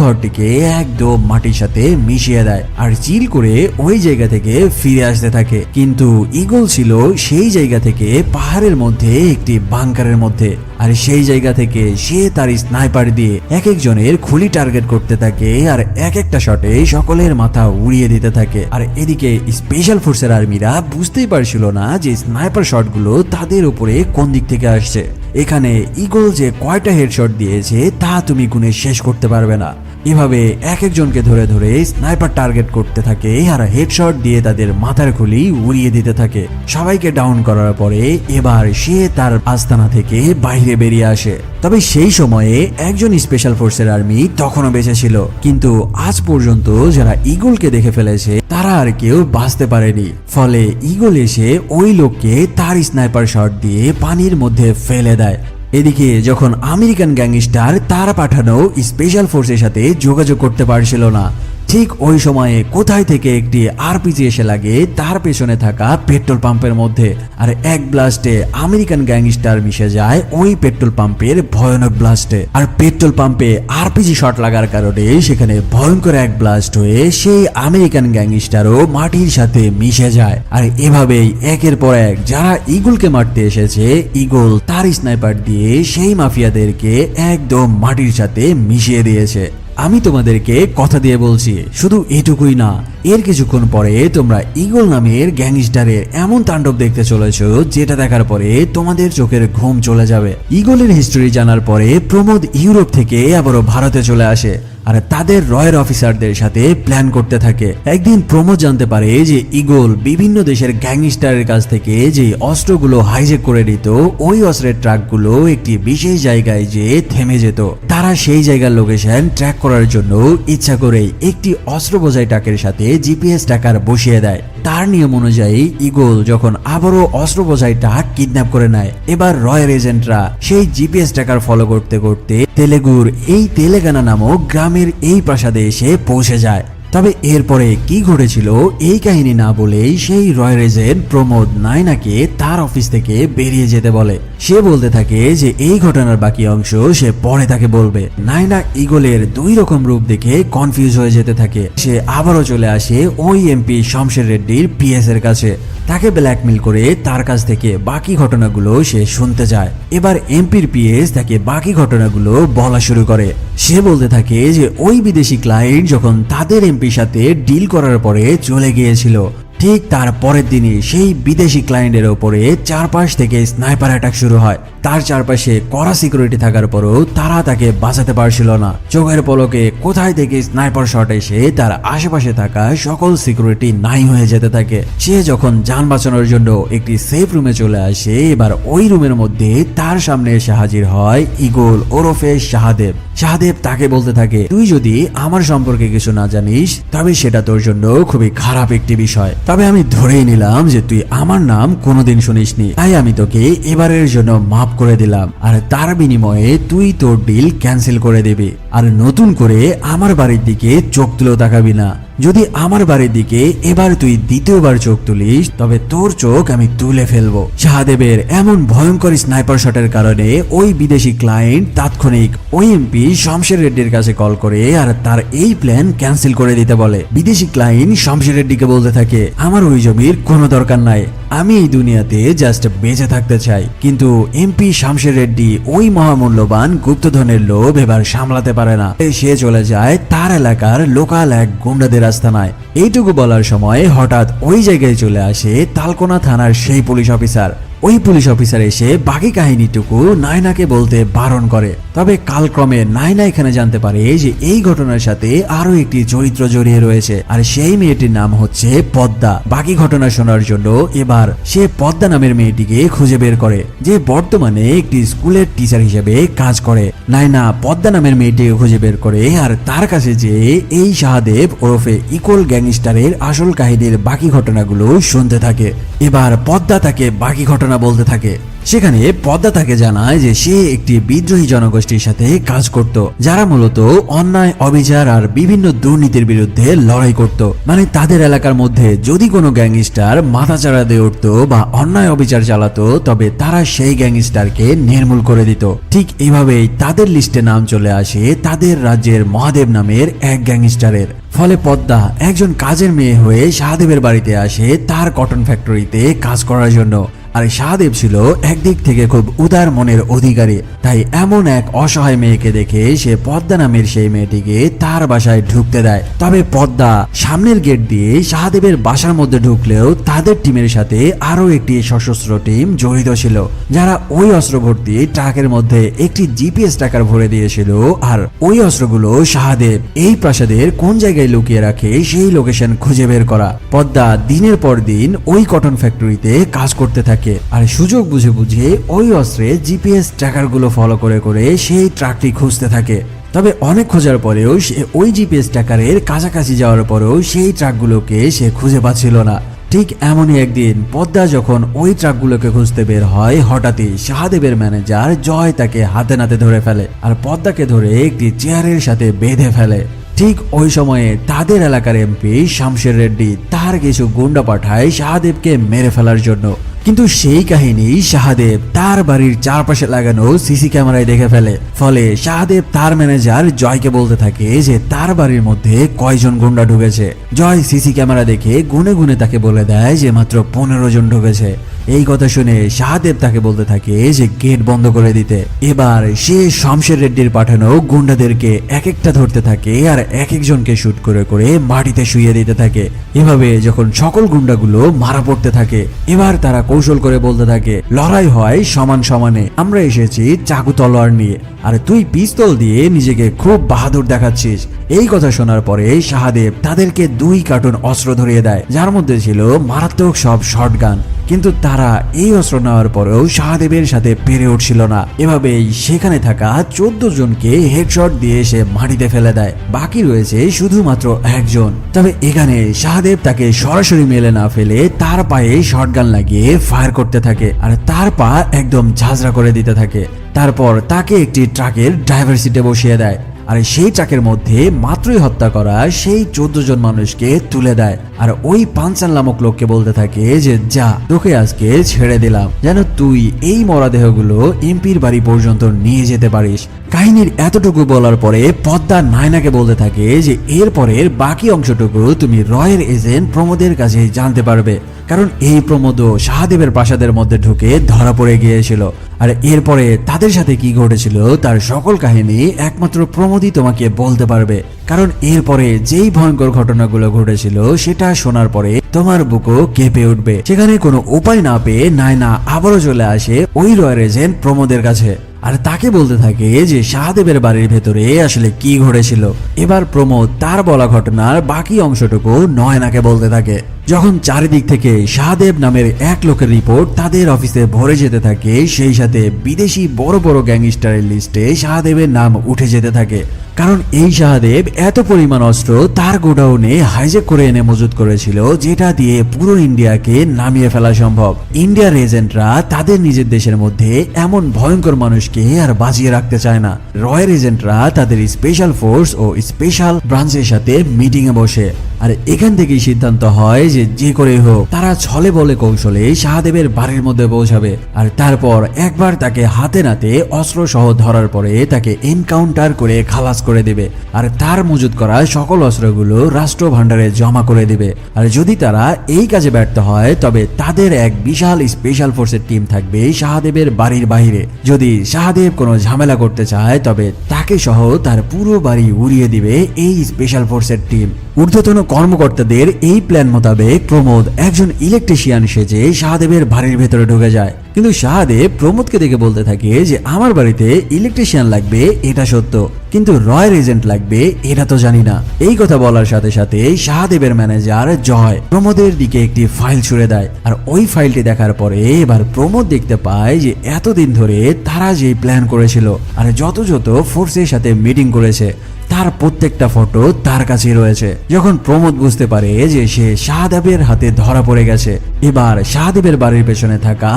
Speaker 1: ঘরটিকে একদম মাটির সাথে মিশিয়ে দেয় আর চিল করে ওই জায়গা থেকে ফিরে আসতে থাকে। কিন্তু ঈগল ছিল সেই জায়গা থেকে পাহাড়ের মধ্যে একটি বাংকারের মধ্যে, আর সেই জায়গা থেকে সে তার স্নাইপার দিয়ে এক একজনের খুলি টার্গেট করতে থাকে আর এক একটা শটে সকলের মাথা উড়িয়ে দিতে থাকে। আর এদিকে স্পেশাল ফোর্সের আর্মিরা বুঝতেই পারছিল না যে স্নাইপার শটগুলো তাদের উপরে কোন দিক থেকে আসছে। এখানে ঈগল যে কয়টা হেডশট দিয়েছে তা তুমি গুণে শেষ করতে পারবে না। এভাবে এক একজনকে ধরে ধরে স্নাইপার টার্গেট করতে থাকে আর হেডশট দিয়ে তাদের মাথার খুলি উড়িয়ে দিতে থাকে। সবাইকে ডাউন করার পরে এবার সে তার আস্তানা থেকে বাইরে বেরিয়ে আসে। তবে সেই সময়ে একজন স্পেশাল ফোর্সের আর্মি তখনও বেঁচে ছিল, কিন্তু আজ পর্যন্ত যারা ঈগলকে দেখে ফেলেছে তারা আর কেউ বাঁচতে পারেনি। ফলে ঈগল এসে ওই লোককে তার স্নাইপার শট দিয়ে পানির মধ্যে ফেলে দেয়। এদিকে যখন আমেরিকান গ্যাংস্টার তার পাঠানো স্পেশাল ফোর্সের সাথে যোগাযোগ করতে পারছিল না, ঠিক ওই সময়ে কোথায় থেকে একটি আরপিজি এসে লাগে তার পেছনে থাকা পেট্রোল পাম্পের মধ্যে, আর এক ব্লাস্টে আমেরিকান গ্যাংস্টার মিশে যায় ওই পেট্রোল পাম্পের ভয়ানক ব্লাস্টে। আর পেট্রোল পাম্পে আরপিজি শট লাগার কারণে সেখানে ভয়ঙ্কর এক ব্লাস্ট হয়ে সেই আমেরিকান গ্যাংস্টারও মাটির সাথে মিশে যায়। আর এভাবেই একের পর এক যারা ঈগলকে মারতে এসেছে, ঈগল তার স্নাইপার দিয়ে সেই মাফিয়াদেরকে একদম মাটির সাথে মিশিয়ে দিয়েছে। আমি তোমাদেরকে কথা দিয়ে বলছি, শুধু এটুকুই না, এর কিছুক্ষণ পরে তোমরা ঈগল নামের গ্যাংস্টারের এমন তাণ্ডব দেখতে চলেছো যেটা দেখার পরে তোমাদের চোখের ঘুম চলে যাবে। ঈগলের হিস্টোরি জানার পরে প্রমোদ ইউরোপ থেকে আবারও ভারতে চলে আসে আর তাদের রয়্যাল অফিসারদের সাথে প্ল্যান করতে থাকে। একদিন প্রমোদ জানতে পারে যে ঈগল বিভিন্ন দেশের গ্যাংস্টারের কাছ থেকে যে অস্ত্রগুলো হাইজ্যাক করে নিত, ওই অস্ত্রের ট্রাকগুলো একটি বিশেষ জায়গায় যে থেমে যেত। তারা সেই জায়গার লোকেশন ট্র্যাক করার জন্য ইচ্ছা করেই একটি অস্ত্র বোঝাই ট্রাকের সাথে জিপিএস ট্র্যাকার বসিয়ে দেয়। তার নিয়ম অনুযায়ী ঈগল যখন আবারও অস্ত্র বোঝাই ট্রাক কিডন্যাপ করে নেয়, এবার রয়্যাল এজেন্টরা সেই জিপিএস ট্র্যাকার ফলো করতে করতে তেলেগুর এই তেলেগানা নামক গ্রামের এই প্রাসাদে এসে পৌঁছে যায়। তবে এরপরে কি ঘটেছিল এই কাহিনী না বলেই সেই রয়্যাল এজেন্ট প্রমোদ নায়নাকে তার অফিস থেকে বেরিয়ে যেতে বলে। সে বলতে থাকে যে এই ঘটনার বাকি অংশ সে পরে তাকে বলবে। নায়না ঈগলের দুই রকম রূপ দেখে কনফিউজ হয়ে যেতে থাকে। সে আবারও চলে আসে ওই এমপি শমশের রেড্ডির পিএস এর কাছে, তাকে ব্ল্যাকমেল করে তার কাছ থেকে বাকি ঘটনাগুলো সে শুনতে যায়। এবার এমপির পিএস তাকে বাকি ঘটনাগুলো বলা শুরু করে। সে বলতে থাকে যে ওই বিদেশি ক্লায়েন্ট যখন তাদের এমপির সাথে ডিল করার পরে চলে গিয়েছিল, ঠিক তার পরের দিনই সেই বিদেশি ক্লায়েন্টের ওপরে চারপাশ থেকে স্নাইপার অ্যাটাক শুরু হয়। তার চারপাশে কড়া সিকিউরিটি থাকার পরও তারা তাকে বাঁচাতে পারছিল না। চোখের পলকে কোথায় থেকে স্নাইপার শট এসে তার আশেপাশে থাকা সকল সিকিউরিটি নাই হয়ে যেতে থাকে। সে যখন যান বাঁচানোর জন্য একটি সেফ রুমে চলে আসে, এবার ওই রুমের মধ্যে তার সামনে এসে হাজির হয় ঈগল ওরফে শাহদেব। শাহদেব তাকে বলতে থাকে, তুই যদি আমার সম্পর্কে কিছু না জানিস তবে সেটা তোর জন্য খুবই খারাপ একটি বিষয়। তবে আমি ধরেই নিলাম যে তুই আমার নাম কোনোদিন শুনিসনি, তাই আমি তোকে এবারের জন্য মাফ করে দিলাম, আর তার বিনিময়ে তুই তোর ডিল ক্যান্সেল করে দিবি আর নতুন করে আমার বাড়ির দিকে চোখ তুলেও তাকাবি না। যদি আমার বাড়ির দিকে এবার তুই দ্বিতীয়বার চোখ তুলিস তবে তোর চোখ আমি তুলে ফেলবো। শাহদেবের এমন ভয়ঙ্কর স্নাইপার শটের কারণে ওই বিদেশি ক্লায়েন্ট তাৎক্ষণিক ওই এমপি শমশের রেড্ডির কাছে কল করে আর তার এই প্ল্যান ক্যান্সেল করে দিতে বলে। বিদেশি ক্লায়েন্ট শমশের রেড্ডিকে বলতে থাকে, আমার ওই জমির কোনো দরকার নাই, আমি এই দুনিয়াতে জাস্ট বেঁচে থাকতে চাই। কিন্তু এমপি শমশের রেড্ডি ওই মহামূল্যবান গুপ্তধনের লোভ এবার সামলাতে পারে না। সে চলে যায় তার এলাকার লোকাল এক গুন্ডাদের আস্তানায়। এইটুকু বলার সময় হঠাৎ ওই জায়গায় চলে আসে তালকোনা থানার সেই পুলিশ অফিসার। ওই পুলিশ অফিসার এসে বাকি কাহিনীটুকু নায়নাকে বলতে বারণ করে। তবে কালক্রমে নায়না এখানে জানতে পারে যে এই ঘটনার সাথে আরো একটি চরিত্র জড়িয়ে রয়েছে, আর সেই মেয়েটির নাম হচ্ছে পদ্মা। বাকি ঘটনা শোনার জন্য এবার সে পদ্মা নামের মেয়েটিকে খুঁজে বের করে, যে বর্তমানে একটি স্কুলের টিচার হিসেবে কাজ করে। নায়না পদ্মা নামের মেয়েটিকে খুঁজে বের করে আর তার কাছে যে এই শাহদেব ওরফে ইকোল গ্যাংস্টারের আসল কাহিনীর বাকি ঘটনাগুলো শুনতে থাকে। এবার পদ্মা তাকে বাকি ঘটনা বলতে থাকে। সেখানে পদ্মা তাকে জানায় যে সে একটি বিদ্রোহী জনগোষ্ঠীর সাথে কাজ করত, যারা মূলত অন্যায়, অবিচার আর বিভিন্ন দুর্নীতির বিরুদ্ধে লড়াই করত। মানে তাদের এলাকার মধ্যে যদি কোনো গ্যাংস্টার মাথাচাড়া দিয়ে উঠত বা অন্যায় অবিচার চালাতো, তবে তারা সেই গ্যাংস্টারকে নির্মূল করে দিত। ঠিক এভাবেই তাদের লিস্টে নাম চলে আসে তাদের রাজ্যের মহাদেব নামের এক গ্যাংস্টারের। ফলে পদ্মা একজন কাজের মেয়ে হয়ে শাহদেবের বাড়িতে আসে তার কটন ফ্যাক্টরিতে কাজ করার জন্য। আর শাহদেব ছিল একদিক থেকে খুব উদার মনের অধিকারী, তাই এমন এক অসহায় মেয়েকে দেখে সে পদ্মা নামের সেই মেয়েটিকে তার বাসায় ঢুকতে দেয়। তবে পদ্মা সামনের গেট দিয়ে শাহদেবের বাসার মধ্যে ঢুকলেও তাদের টিমের সাথে আরো একটি সশস্ত্র টিম জড়িত ছিল, যারা ওই অস্ত্র ভর্তি ট্রাকের মধ্যে একটি জিপিএস ট্র্যাকার ভরে দিয়েছিল। আর ওই অস্ত্রগুলো শাহদেব এই প্রাসাদের কোন জায়গায় লুকিয়ে রাখে সেই লোকেশন খুঁজে বের করা। পদ্মা দিনের পর দিন ওই কটন ফ্যাক্টরিতে কাজ করতে থাকে, আর সুযোগ বুঝে বুঝে ওই অস্ত্রে জিপিএস ট্র্যাকার গুলো ফলো করে করে সেই ট্রাকটি খুঁজতে থাকে। তবে অনেক খোঁজার পরেও সে ওই জিপিএস ট্র্যাকারের কাছাকাছি যাওয়ার পরেও সেই ট্রাকগুলোকে সে খুঁজে পাচ্ছিল না। ঠিক এমনই একদিন পদ্মা যখন ওই ট্রাকগুলোকে খুঁজতে বের হয়, হঠাৎই শাহদেবের ম্যানেজার জয় তাকে হাতে নাতে ধরে ফেলে আর পদ্মাকে ধরে একটি চেয়ারের সাথে বেঁধে ফেলে। ঠিক ওই সময়ে তাদের এলাকার এমপি শামশের রেড্ডি তার কিছু গুন্ডা পাঠায় শাহদেবকে মেরে ফেলার জন্য। কিন্তু সেই কাহিনী শাহদেব তার বাড়ির চারপাশে লাগানো সিসি ক্যামেরায় দেখে ফেলে। ফলে শাহদেব তার ম্যানেজার জয়কে বলতে থাকে যে তার বাড়ির মধ্যে কয়জন গুন্ডা ঢুকেছে। জয় সিসি ক্যামেরা দেখে গুনে গুনে তাকে বলে দেয় যে মাত্র 15 জন ঢুকেছে। এই কথা শুনে শাহদেব তাকে বলতে থাকে যে গেট বন্ধ করে দিতে। এবার সে শামশের রেড্ডির পাঠানো গুন্ডাদেরকে এক একটা ধরতে থাকে আর এক একজনকে শুট করে করে মাটিতে শুইয়ে দিতে থাকে। এভাবে যখন সকল গুন্ডাগুলো মারা পড়তে থাকে, এবার তারা কৌশল করে বলতে থাকে লড়াই হয় সমান সমানে, আমরা এসেছি চাকু তলোয়ার নিয়ে, আর তুই পিস্তল দিয়ে নিজেকে খুব বাহাদুর দেখাচ্ছিস। এই কথা শোনার পরে শাহদেব তাদেরকে 2 কার্টুন অস্ত্র ধরিয়ে দেয়, যার মধ্যে ছিল মারাত্মক সব শটগান। কিন্তু তারা এই অস্ত্র নেওয়ার পরেও শাহদেবের সাথে পেরে উঠছিল না। এভাবেই সেখানে থাকা 14 জনকে হেডশট দিয়ে সে মাটিতে ফেলে দেয়। বাকি রয়েছে শুধুমাত্র একজন। তবে এখানে শাহদেব তাকে সরাসরি মেলে না ফেলে তার পায়ে শটগান লাগিয়ে ফায়ার করতে থাকে, আর তার পা একদম ঝাঁঝরা করে দিতে থাকে। তারপর তাকে একটি ট্রাকের ড্রাইভার সিটে বসিয়ে দেয়, আর সেই ট্রাকের মধ্যে মাত্রই হত্যা করা সেই 14 জন মানুষকে তুলে দেয়। আর ওই পাঞ্চাল নামক লোককে বলতে থাকে যে যা, তোকে আজকে ছেড়ে দিলাম, যেন তুই এই মরদেহগুলো এমপির বাড়ি পর্যন্ত নিয়ে যেতে পারিস। কাহিনীর এতটুকু বলার পরে পদ্মা নায়নাকে বলতে থাকে যে এরপরের বাকি অংশটুকু তুমি রয়ের এজেন্ট প্রমোদের কাছে জানতে পারবে, কারণ এই প্রমোদও শাহদেবের প্রাসাদের মধ্যে ঢুকে ধরা পড়ে গিয়েছিল। আর এরপরে তাদের সাথে কি ঘটেছিল তার সকল কাহিনী একমাত্র প্রমোদই তোমাকে বলতে পারবে, কারণ এরপরে যেই ভয়ঙ্কর ঘটনাগুলো ঘটেছিল সেটা শোনার পরে তোমার বুকও কেঁপে উঠবে। সেখানে কোনো উপায় না পেয়ে নায়না আবারও চলে আসে ওই রয়ের এজেন্ট প্রমোদের কাছে, আর তাকে বলতে থাকে যে শাহদেবের বাড়ির ভেতরে আসলে কি ঘটেছিল। এবার প্রমোদ তার বলা ঘটনার বাকি অংশটুকু নয়নাকে বলতে থাকে। যখন চারিদিক থেকে শাহদেব নামের এক লোকের রিপোর্ট তাদের অফিসে ভরে যেতে থাকে, সেই সাথে বিদেশি বড় বড় গ্যাংস্টারের লিস্টে শাহদেবের নাম উঠে যেতে থাকে। কারণ এই শাহদেব এত পরিমাণ অস্ত্র তার গোডাউনে হাইজ্যাক করে এনে মজুত করেছিল, যেটা দিয়ে পুরো ইন্ডিয়াকে নামিয়ে ফেলা সম্ভব। ইন্ডিয়ার এজেন্টরা তাদের নিজের দেশের মধ্যে এমন ভয়ঙ্কর মানুষকে আর বাঁচিয়ে রাখতে চায় না। রয়ের এজেন্টরা তাদের স্পেশাল ফোর্স ও স্পেশাল ব্রাঞ্চের সাথে মিটিং এ বসে, আর এখান থেকেই সিদ্ধান্ত হয় যে করে হোক তারা ছলে বলে কৌশলে শাহদেবের বাড়ির মধ্যে পৌঁছাবে, আর তারপর একবার তাকে হাতে নাতে অস্ত্র সহ ধরার পরে তাকে এনকাউন্টার করে খালাস করে দেবে, আর তার মজুত করা সকল অস্ত্রগুলো রাষ্ট্র ভান্ডারে জমা করে দেবে। আর যদি তারা এই কাজে ব্যর্থ হয় তবে তাদের এক বিশাল স্পেশাল ফোর্সের টিম থাকবে শাহদেবের বাড়ির বাইরে। যদি শাহদেব কোনো ঝামেলা করতে চায় তবে তাকে সহ তার পুরো বাড়ি উড়িয়ে দিবে এই স্পেশাল ফোর্সের টিম। ঊর্ধ্বতন কর্মকর্তাদের এই প্ল্যান মোতাবেক প্রমোদ একজন ইলেকট্রিশিয়ান সেজে শাহদেবের বাড়ির ভেতরে ঢুকে যায়। কিন্তু শাহদেব প্রমোদকে দেখে বলতে থাকে যে আমার বাড়িতে ইলেকট্রিশিয়ান লাগবে এটা সত্য, কিন্তু রয়ের এজেন্ট লাগবে এটা তো জানি না। এই কথা বলার সাথে সাথে শাহদেবের ম্যানেজার জয় প্রমোদের দিকে একটি ফাইল ছুড়ে দেয়, আর ওই ফাইলটি দেখার পরে এবার প্রমোদ দেখতে পায় যে এতদিন ধরে তারা যে প্ল্যান করেছিল আর যত যত ফোর্সের সাথে মিটিং করেছে তার প্রত্যেকটা ফটো তার কাছে রয়েছে। যখন প্রমোদ বুঝতে পারে যে সে শাহদেবের হাতে ধরা পড়ে গেছে, এবার শাহদেবের বাড়ির পেছনে থাকা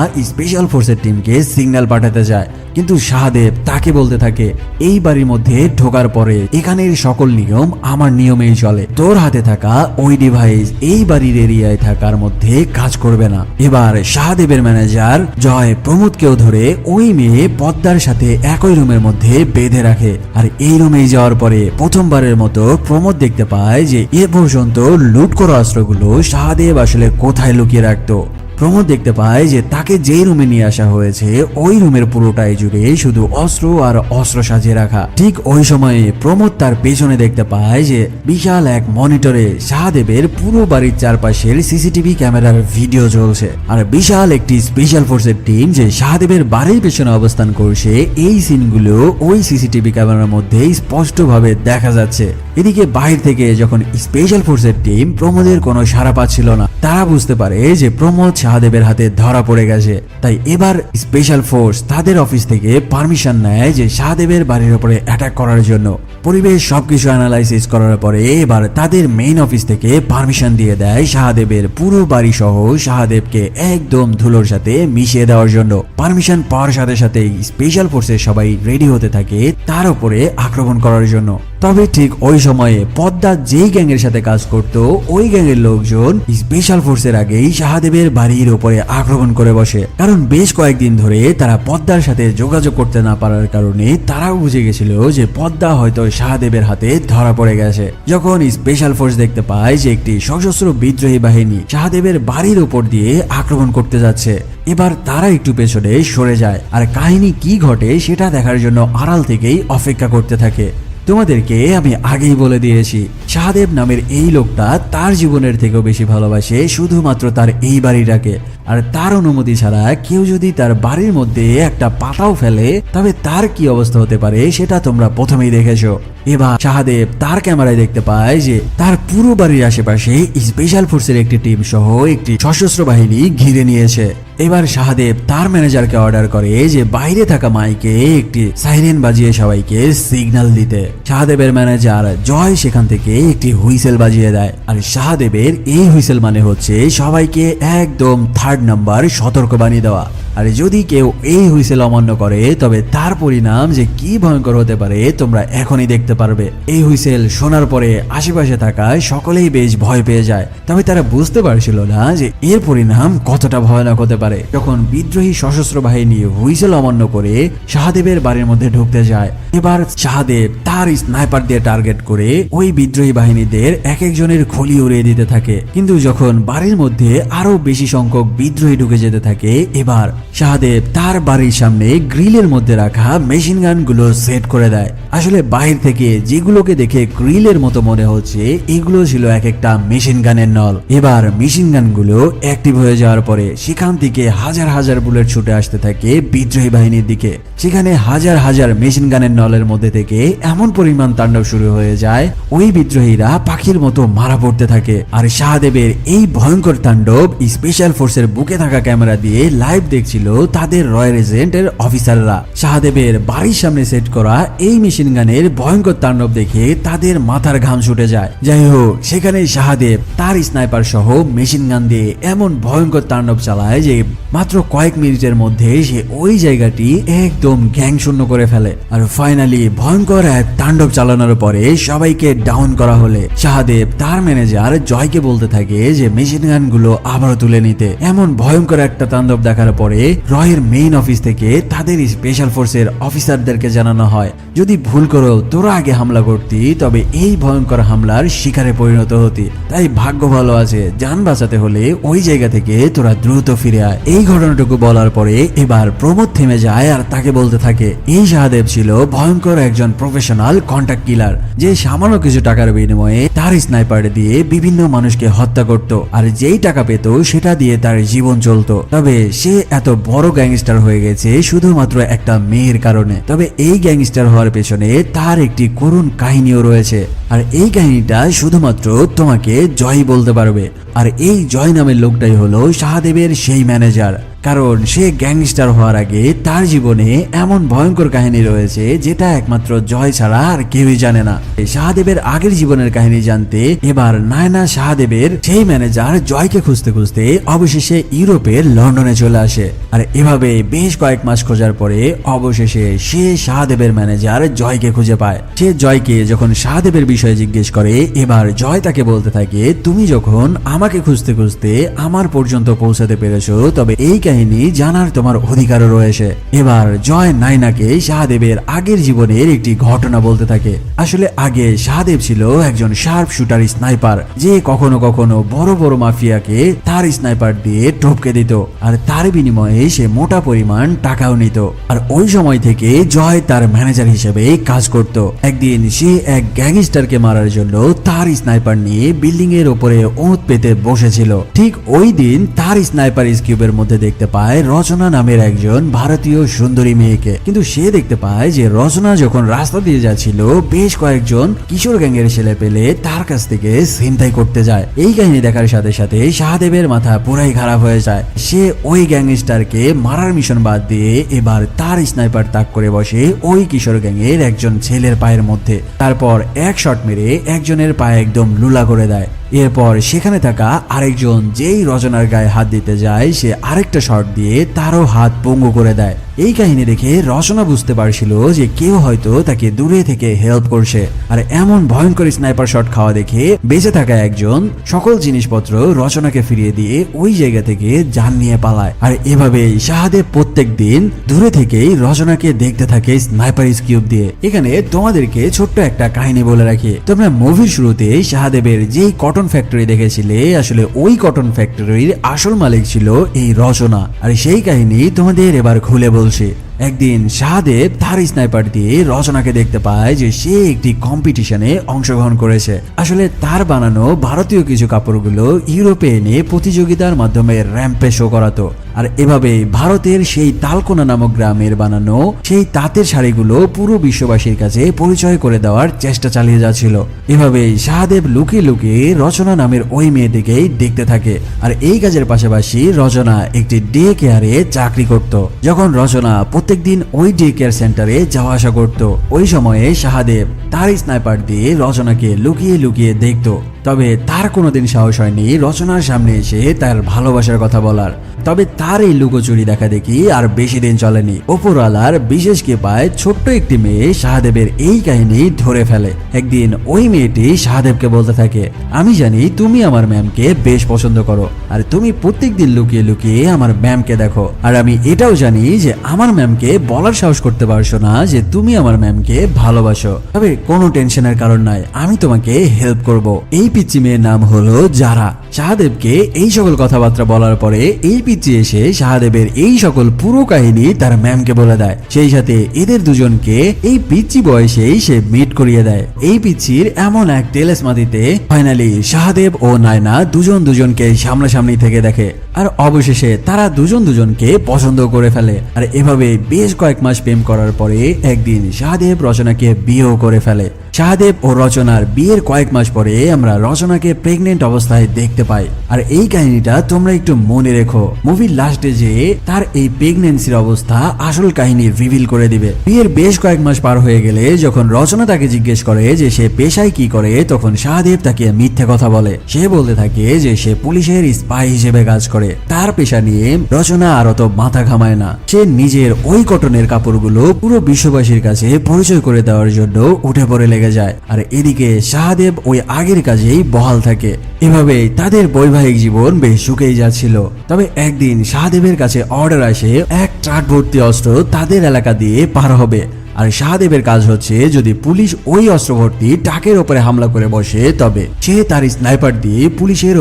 Speaker 1: স্পেশাল ফোর্সের টিমকে সিগন্যাল পাঠাতে যায়, কিন্তু শাহদেব তাকে বলতে থাকে এই বাড়ির মধ্যে ঢোকার পরে এখানের সকল নিয়ম আমার নিয়মেই চলে, তোর হাতে থাকা ওই ডিভাইস এই বাড়ির এরিয়ায় থাকার মধ্যে কাজ করবে না। এবার শাহদেবের ম্যানেজার জয় প্রমোদকেও ধরে ওই মেয়ে পদ্মার সাথে একই রুমের মধ্যে বেঁধে রাখে। আর এই রুমেই যাওয়ার পরে প্রথমবারের মতো প্রমোদ দেখতে পায় যে এ পর্যন্ত লুট করা অস্ত্রগুলো শাহদেব আসলে কোথায় লুকিয়ে রাখতো। প্রমোদ দেখতে পায় যে তাকে যে রুমে নিয়ে আসা হয়েছে ওই রুমের পুরোটাই জুড়ে শুধু অস্ত্র আর অস্ত্র সাজিয়ে রাখা। ঠিক ওই সময়ে প্রমোদ তার পেছনে দেখতে পায় যে বিশাল এক মনিটরে শাহদেবের পুরো বাড়ির চারপাশের সিসিটিভি ক্যামেরার ভিডিও চলছে। আর বিশাল একটি স্পেশাল ফোর্সের টিম যে শাহদেবের বাড়ির পেছনে অবস্থান করছে এই সিনগুলো ওই সিসিটিভি ক্যামেরার মধ্যে স্পষ্টভাবে দেখা যাচ্ছে। এদিকে বাইরে থেকে যখন স্পেশাল ফোর্সের টিম প্রমোদের কোনো সাড়া পাচ্ছিল না, তারা বুঝতে পারে যে প্রমোদ শাহদেবের হাতে ধরা পড়ে গেছে। তাই এবার স্পেশাল ফোর্স তাদের অফিস থেকে পারমিশন নেয় যে শাহদেবের বাড়ির উপরে অ্যাটাক করার জন্য। পরিবেশ সবকিছু অ্যানালাইসিস করার পরে এবার তাদের মেইন অফিস থেকে পারমিশন দিয়ে দেয় শাহদেবের পুরো বাড়ি সহ শাহদেবকে একদম ধুলোর সাথে মিশিয়ে দেওয়ার জন্য। পারমিশন পাওয়ার সাথে সাথেই স্পেশাল ফোর্সের সবাই রেডি হতে থাকে তার উপরে আক্রমণ করার জন্য। তবে ঠিক ওই সময়ে পদ্মা যেই গ্যাংয়ের সাথে কাজ করত ওই গ্যাংয়ের লোকজন স্পেশাল ফোর্সের আগেই শাহদেবের বাড়ির উপরে আক্রমণ করে বসে, কারণ বেশ কয়েকদিন ধরে তারা পদ্মার সাথে যোগাযোগ করতে না পারার কারণে তারাও বুঝে গেছিল যে পদ্মা হয়তো শাহদেবের হাতে ধরা পড়ে গেছে। যখন স্পেশাল ফোর্স দেখতে পায় যে একটি সশস্ত্র বিদ্রোহী বাহিনী শাহদেবের বাড়ির উপর দিয়ে আক্রমণ করতে যাচ্ছে, এবার তারা একটু পেছনে সরে যায় আর কাহিনী কি ঘটে সেটা দেখার জন্য আড়াল থেকেই অপেক্ষা করতে থাকে। তোমাদেরকে আমি আগেই বলে দিয়েছি শাহদেব নামের এই লোকটা তার জীবনের থেকেও বেশি ভালোবাসে শুধুমাত্র তার এই বাড়িটাকে। আর তার অনুমতি ছাড়া কেউ যদি তার বাড়ির মধ্যে একটা পাতাও ফেলে তবে তার কি অবস্থা হতে পারে সেটা তোমরা প্রথমেই দেখেছো। এবার শাহদেব তার ক্যামেরায় দেখতে পায় যে তার পুরো বাড়ির আশেপাশে স্পেশাল ফোর্সের একটি টিম সহ একটি সশস্ত্র বাহিনী ঘিরে নিয়েছে। এবার শাহদেব তার ম্যানেজারকে অর্ডার করে যে বাইরে থাকা মাইকে একটি সাইরেন বাজিয়ে সবাইকে সিগন্যাল দিতে। শাহদেবের ম্যানেজার জয় সেখান থেকে একটি হুইসেল বাজিয়ে দেয়। আর শাহদেবের এই হুইসেল মানে হচ্ছে সবাইকে একদম 3rd নাম্বার সতর্ক বানিয়ে দেওয়া। আর যদি কেউ এই হুইসেল অমান্য করে তবে তার পরিণাম যে কি ভয়ঙ্কর হতে পারে তোমরা এখনই দেখতে পারবে। এই হুইসেল শোনার পরে আশেপাশে থাকা সকলেই বেশ ভয় পেয়ে যায়, তবে তারা বুঝতে পারছিল না যে এর পরিণাম কতটা ভয়ানক হতে পারে। যখন বিদ্রোহী সশস্ত্র বাহিনী হুইসেল অমান্য করে শাহদেবের বাড়ির মধ্যে ঢুকতে যায়, এবার শাহদেব তার স্নাইপার দিয়ে টার্গেট করে ওই বিদ্রোহী বাহিনীদের এক একজনের খলি উড়িয়ে দিতে থাকে। কিন্তু যখন বাড়ির মধ্যে আরো বেশি সংখ্যক বিদ্রোহী ঢুকে যেতে থাকে, এবার শাহদেব তার বাড়ির সামনে গ্রিলের মধ্যে রাখা মেশিন গান গুলো সেট করে দেয়। আসলে বাইরে থেকে যেগুলোকে দেখে গ্রিলের মতো মনে হচ্ছে এগুলো ছিল এক একটা মেশিন গানের নল। এবার মেশিন গান গুলো অ্যাক্টিভ হয়ে যাওয়ার পরে সেখান থেকে হাজার হাজার বুলেট ছুটে আসতে থাকে বিদ্রোহী বাহিনীর দিকে। সেখানে হাজার হাজার মেশিন গানের নলের মধ্যে থেকে এমন পরিমাণ তাণ্ডব শুরু হয়ে যায় ওই বিদ্রোহীরা পাখির মতো মারা পড়তে থাকে। আর শাহদেবের এই ভয়ঙ্কর তাণ্ডব স্পেশাল ফোর্সের বুকে থাকা ক্যামেরা দিয়ে লাইভ দেখছিল তাদের রয়্যাল এজেন্টের অফিসাররা। শাহদেবের বাড়ির সামনে সেট করা এই মেশিন গানের ভয়ঙ্কর তাণ্ডব দেখে তাদের মাথার ঘাম ছুটে যায়। যাই হোক, সেখানে শাহদেব তার স্নাইপার সহ মেশিন গান দিয়ে এমন ভয়ঙ্কর তাণ্ডব চালায় যে মাত্র কয়েক মিনিটের মধ্যে সে ওই জায়গাটি একদম গ্যাং শূন্য করে ফেলে। আর ফাইনালি ভয়ঙ্কর এক তাণ্ডব চালানোর পরে সবাইকে ডাউন করা হলে শাহদেব তার ম্যানেজার জয়কে বলতে থাকে যে মেশিন গান গুলো আবারও তুলে নিতে। এমন ভয়ঙ্কর একটা তাণ্ডব দেখার পরে রয়ের মেইন অফিস থেকে তাদের স্পেশাল ফোর্সের অফিসারদেরকে জানানো হয় যদি ভুল করো তোরা আগে হামলা করতি তবে এই ভয়ঙ্কর হামলার শিকারে পরিণত হতি। তাই ভাগ্য ভালো আছে, জান বাঁচাতে হলে ওই জায়গা থেকে তোরা দ্রুত ফিরে আয়। এই ঘটনাটুকু বলার পরে এবার প্রমোদ থেমে যায় আর তাকে বলতে থাকে এই শাহদেব ছিল ভয়ঙ্কর একজন প্রফেশনাল কন্ট্রাক্ট কিলার, যে সামান্য কিছু টাকার বিনিময়ে তার স্নাইপার দিয়ে বিভিন্ন মানুষকে হত্যা করত আর যেই টাকা পেত সেটা দিয়ে তার জীবন চলতো। তবে সে এত বড় গ্যাংস্টার হয়ে গেছে শুধুমাত্র একটা মেয়ের কারণে। তবে এই গ্যাংস্টার হওয়ার পেছনে তার একটি করুণ কাহিনীও রয়েছে, আর এই কাহিনীটা শুধুমাত্র তোমাকে জয় বলতে পারবে। আর এই জয় নামের লোকটাই হলো শাহদেবের সেই ম্যানেজার। কারণ সে গ্যাংস্টার হওয়ার আগে তার জীবনে এমন ভয়ঙ্কর কাহিনী রয়েছে যেটা একমাত্র জয় ছাড়া আর কেউই জানে না। শাহদেবের আগের জীবনের কাহিনী জানতে এবার নায়না শাহদেবের সেই ম্যানেজার জয়কে খুঁজতে খুঁজতে অবশেষে ইউরোপের লন্ডনে চলে আসে। আর এভাবে বেশ কয়েক মাস খোঁজার পরে অবশেষে সে শাহদেবের ম্যানেজার জয়কে খুঁজে পায়। সে জয়কে যখন শাহদেবের বিষয়ে জিজ্ঞেস করে, এবার জয় তাকে বলতে থাকে, তুমি যখন আমাকে খুঁজতে খুঁজতে আমার পর্যন্ত পৌঁছাতে পেরেছো, তবে এই কাহিনী জানার তোমার অধিকারও রয়েছে। এবার জয় নায়নাকে শাহদেবের আগের জীবনের একটি ঘটনা বলতে থাকে। আসলে আগে শাহদেব ছিল একজন শার্প শুটার স্নাইপার, যে কখনো কখনো বড় বড় মাফিয়াকে তার স্নাইপার দিয়ে টপকে দিত, আর তার বিনিময়ে সে মোটা পরিমাণ টাকাও নিত। আর ওই সময় থেকে জয় তার ম্যানেজার হিসেবে কাজ করত। একদিন সে এক গ্যাংস্টারকে মারার জন্য তার স্নাইপার নিয়ে বিল্ডিং এর উপরে ওঁত পেতে বসেছিল। ঠিক ওই দিন তার স্নাইপার স্কিউবের মধ্যে দেখতে পায় রচনা নামের একজন ভারতীয় সুন্দরী মেয়েকে। কিন্তু সে দেখতে পায় যে রচনা যখন রাস্তা দিয়ে যাচ্ছিল, বেশ কয়েকজন কিশোর গ্যাংয়ের ছেলে পেলে তার কাছ থেকে ছিনতাই করতে যায়। এই কাহিনী দেখার সাথে সাথে শাহদেবের মাথা পুরাই খারাপ হয়ে যায়। সে ওই গ্যাংস্টারকে মারার মিশন বাদ দিয়ে এবার তার স্নাইপার তাক করে বসে ওই কিশোর গ্যাংয়ের একজন ছেলের পায়ের মধ্যে। তারপর এক শট মেরে একজনের পায়ে একদম লুলা করে দেয়। এরপর সেখানে থাকা আরেকজন যেই রচনার গায়ে হাত দিতে যায়, সে আরেকটা শট দিয়ে তারও হাত পঙ্গু করে দেয়। এই কাহিনী দেখে রচনা বুঝতে পারছিল যে কেউ হয়তো তাকে দূরে থেকে হেল্প করছে। আর এমন ভয়ঙ্কর স্নাইপার শট খাওয়া দেখে বেঁচে থাকা একজন সকল জিনিসপত্র রচনাকে ফিরিয়ে দিয়ে ওই জায়গা থেকে জান নিয়ে পালায়। আর এভাবেই শাহদেব প্রত্যেক দিন দূরে থেকেই রচনাকে দেখতে থাকে স্নাইপার স্কিউব দিয়ে। এখানে তোমাদেরকে ছোট্ট একটা কাহিনী বলে রাখি, তোমরা মুভির শুরুতে শাহদেবের যেই কটন ফ্যাক্টরি দেখেছিলে, আসলে ওই কটন ফ্যাক্টরির আসল মালিক ছিল এই রচনা। আর সেই কাহিনী তোমাদের এবার খুলে বলছি। একদিন শাহদেব তার স্নাইপার দিয়ে রচনাকে দেখতে পায় যে সে একটি কম্পিটিশনে অংশগ্রহণ করেছে। আসলে তার বানানো ভারতীয় কিছু কাপড়গুলো ইউরোপে এনে প্রতিযোগিতার মাধ্যমে র্যাম্পে শো করাতো। আর এভাবে ভারতের সেই তালকোনা নামক গ্রামের বানানো সেই তাঁতের শাড়িগুলো পুরো বিশ্ববাসীর কাছে পরিচয় করে দেওয়ার চেষ্টা চালিয়ে যাচ্ছিল। এভাবে শাহদেব লুকিয়ে লুকিয়ে রচনা নামের ওই মেয়েটিকেই দেখতে থাকে। আর এই কাজের পাশাপাশি রচনা একটি ডে কেয়ারে চাকরি করত। যখন রচনা প্রত্যেকদিন ওই ডে কেয়ার সেন্টারে যাওয়া আসা করত, ওই সময়ে শাহদেব তার স্নাইপার দিয়ে রচনাকে লুকিয়ে লুকিয়ে দেখত। তবে তার কোনোদিন সাহস হয়নি রচনার সামনে এসে তার ভালোবাসার কথা বলার। তবে তার এই লুকোচুরি দেখা দেখি আর বেশি দিন চলেনি। ওপরওয়ালার বিশেষ কৃপায় ছোট্ট একটি মেয়ে শাহদেবের এই কাহিনী ধরে ফেলে। একদিন ওই মেয়েটি শাহদেবকে বলতে থাকে, আমি জানি তুমি আমার ম্যামকে বেশ পছন্দ করো, আর তুমি প্রত্যেকদিন লুকিয়ে লুকিয়ে আমার ম্যামকে দেখো। আর আমি এটাও জানি যে আমার ম্যামকে বলার সাহস করতে পারছো না যে তুমি আমার ম্যামকে ভালোবাসো। তবে কোনো টেনশনের কারণ নাই, আমি তোমাকে হেল্প করব। এই পিচ্চি মেয়ের নাম হলো যারা। শাহদেবকে এই সকল কথাবার্তা বলার পরে এই পিচ্চি এসে শাহদেবের এই সকল পুরো কাহিনী তার ম্যামকে বলে দেয়। সেই সাথে এদের দুজনকে এই পিচ্চি বয়সেই সে মিট করিয়ে দেয়। এই পিচ্চির এমন এক তেলেসমাদিতে ফাইনালি শাহদেব ও নায়না দুজনকে সামনাসামনি থেকে দেখে। আর অবশেষে তারা দুজনকে পছন্দ করে ফেলে। আর এভাবে বেশ কয়েক মাস প্রেম করার পরে একদিন শাহদেব রচনাকে বিয়েও করে ফেলে। শাহদেব ও রচনার বিয়ের কয়েক মাস পরে আমরা রচনাকে প্রেগনেন্ট অবস্থায় দেখতে পাই। আর এই কাহিনীটা তোমরা একটু মনে রেখো, মুভির লাস্টে যে তার এই প্রেগনেন্সির অবস্থা আসল কাহিনী রিভিল করে দিবে। বিয়ের বেশ কয়েক মাস পার হয়ে গেলে যখন রচনা তাকে জিজ্ঞেস করে যে সে পেশায় কি করে, তখন শাহদেব তাকে মিথ্যে কথা বলে। সে বলতে থাকে যে সে পুলিশের স্পাই হিসেবে কাজ করে। তার পেশা নিয়ে রচনা আর অত মাথা ঘামায় না। সে নিজের ওই কটনের কাপড়গুলো পুরো বিশ্ববাসীর কাছে পরিচয় করে দেওয়ার জন্য উঠে পড়ে লেগে যায়। আর এদিকে শাহদেব ওই আগের কাজেই বহাল থাকে। এভাবে তাদের বৈবাহিক জীবন বেশ সুখেই যাচ্ছিল। তবে একদিন শাহদেবের কাছে অর্ডার আসে এক ট্রাক ভর্তি অস্ত্র তাদের এলাকা দিয়ে পার হবে। আর শাহদেবের কাজ হচ্ছে যদি পুলিশ ওই অস্ত্র ভর্তি ট্রাকের উপরে হামলা করে বসে, তবে সে তার স্নাইপার দিয়ে পুলিশের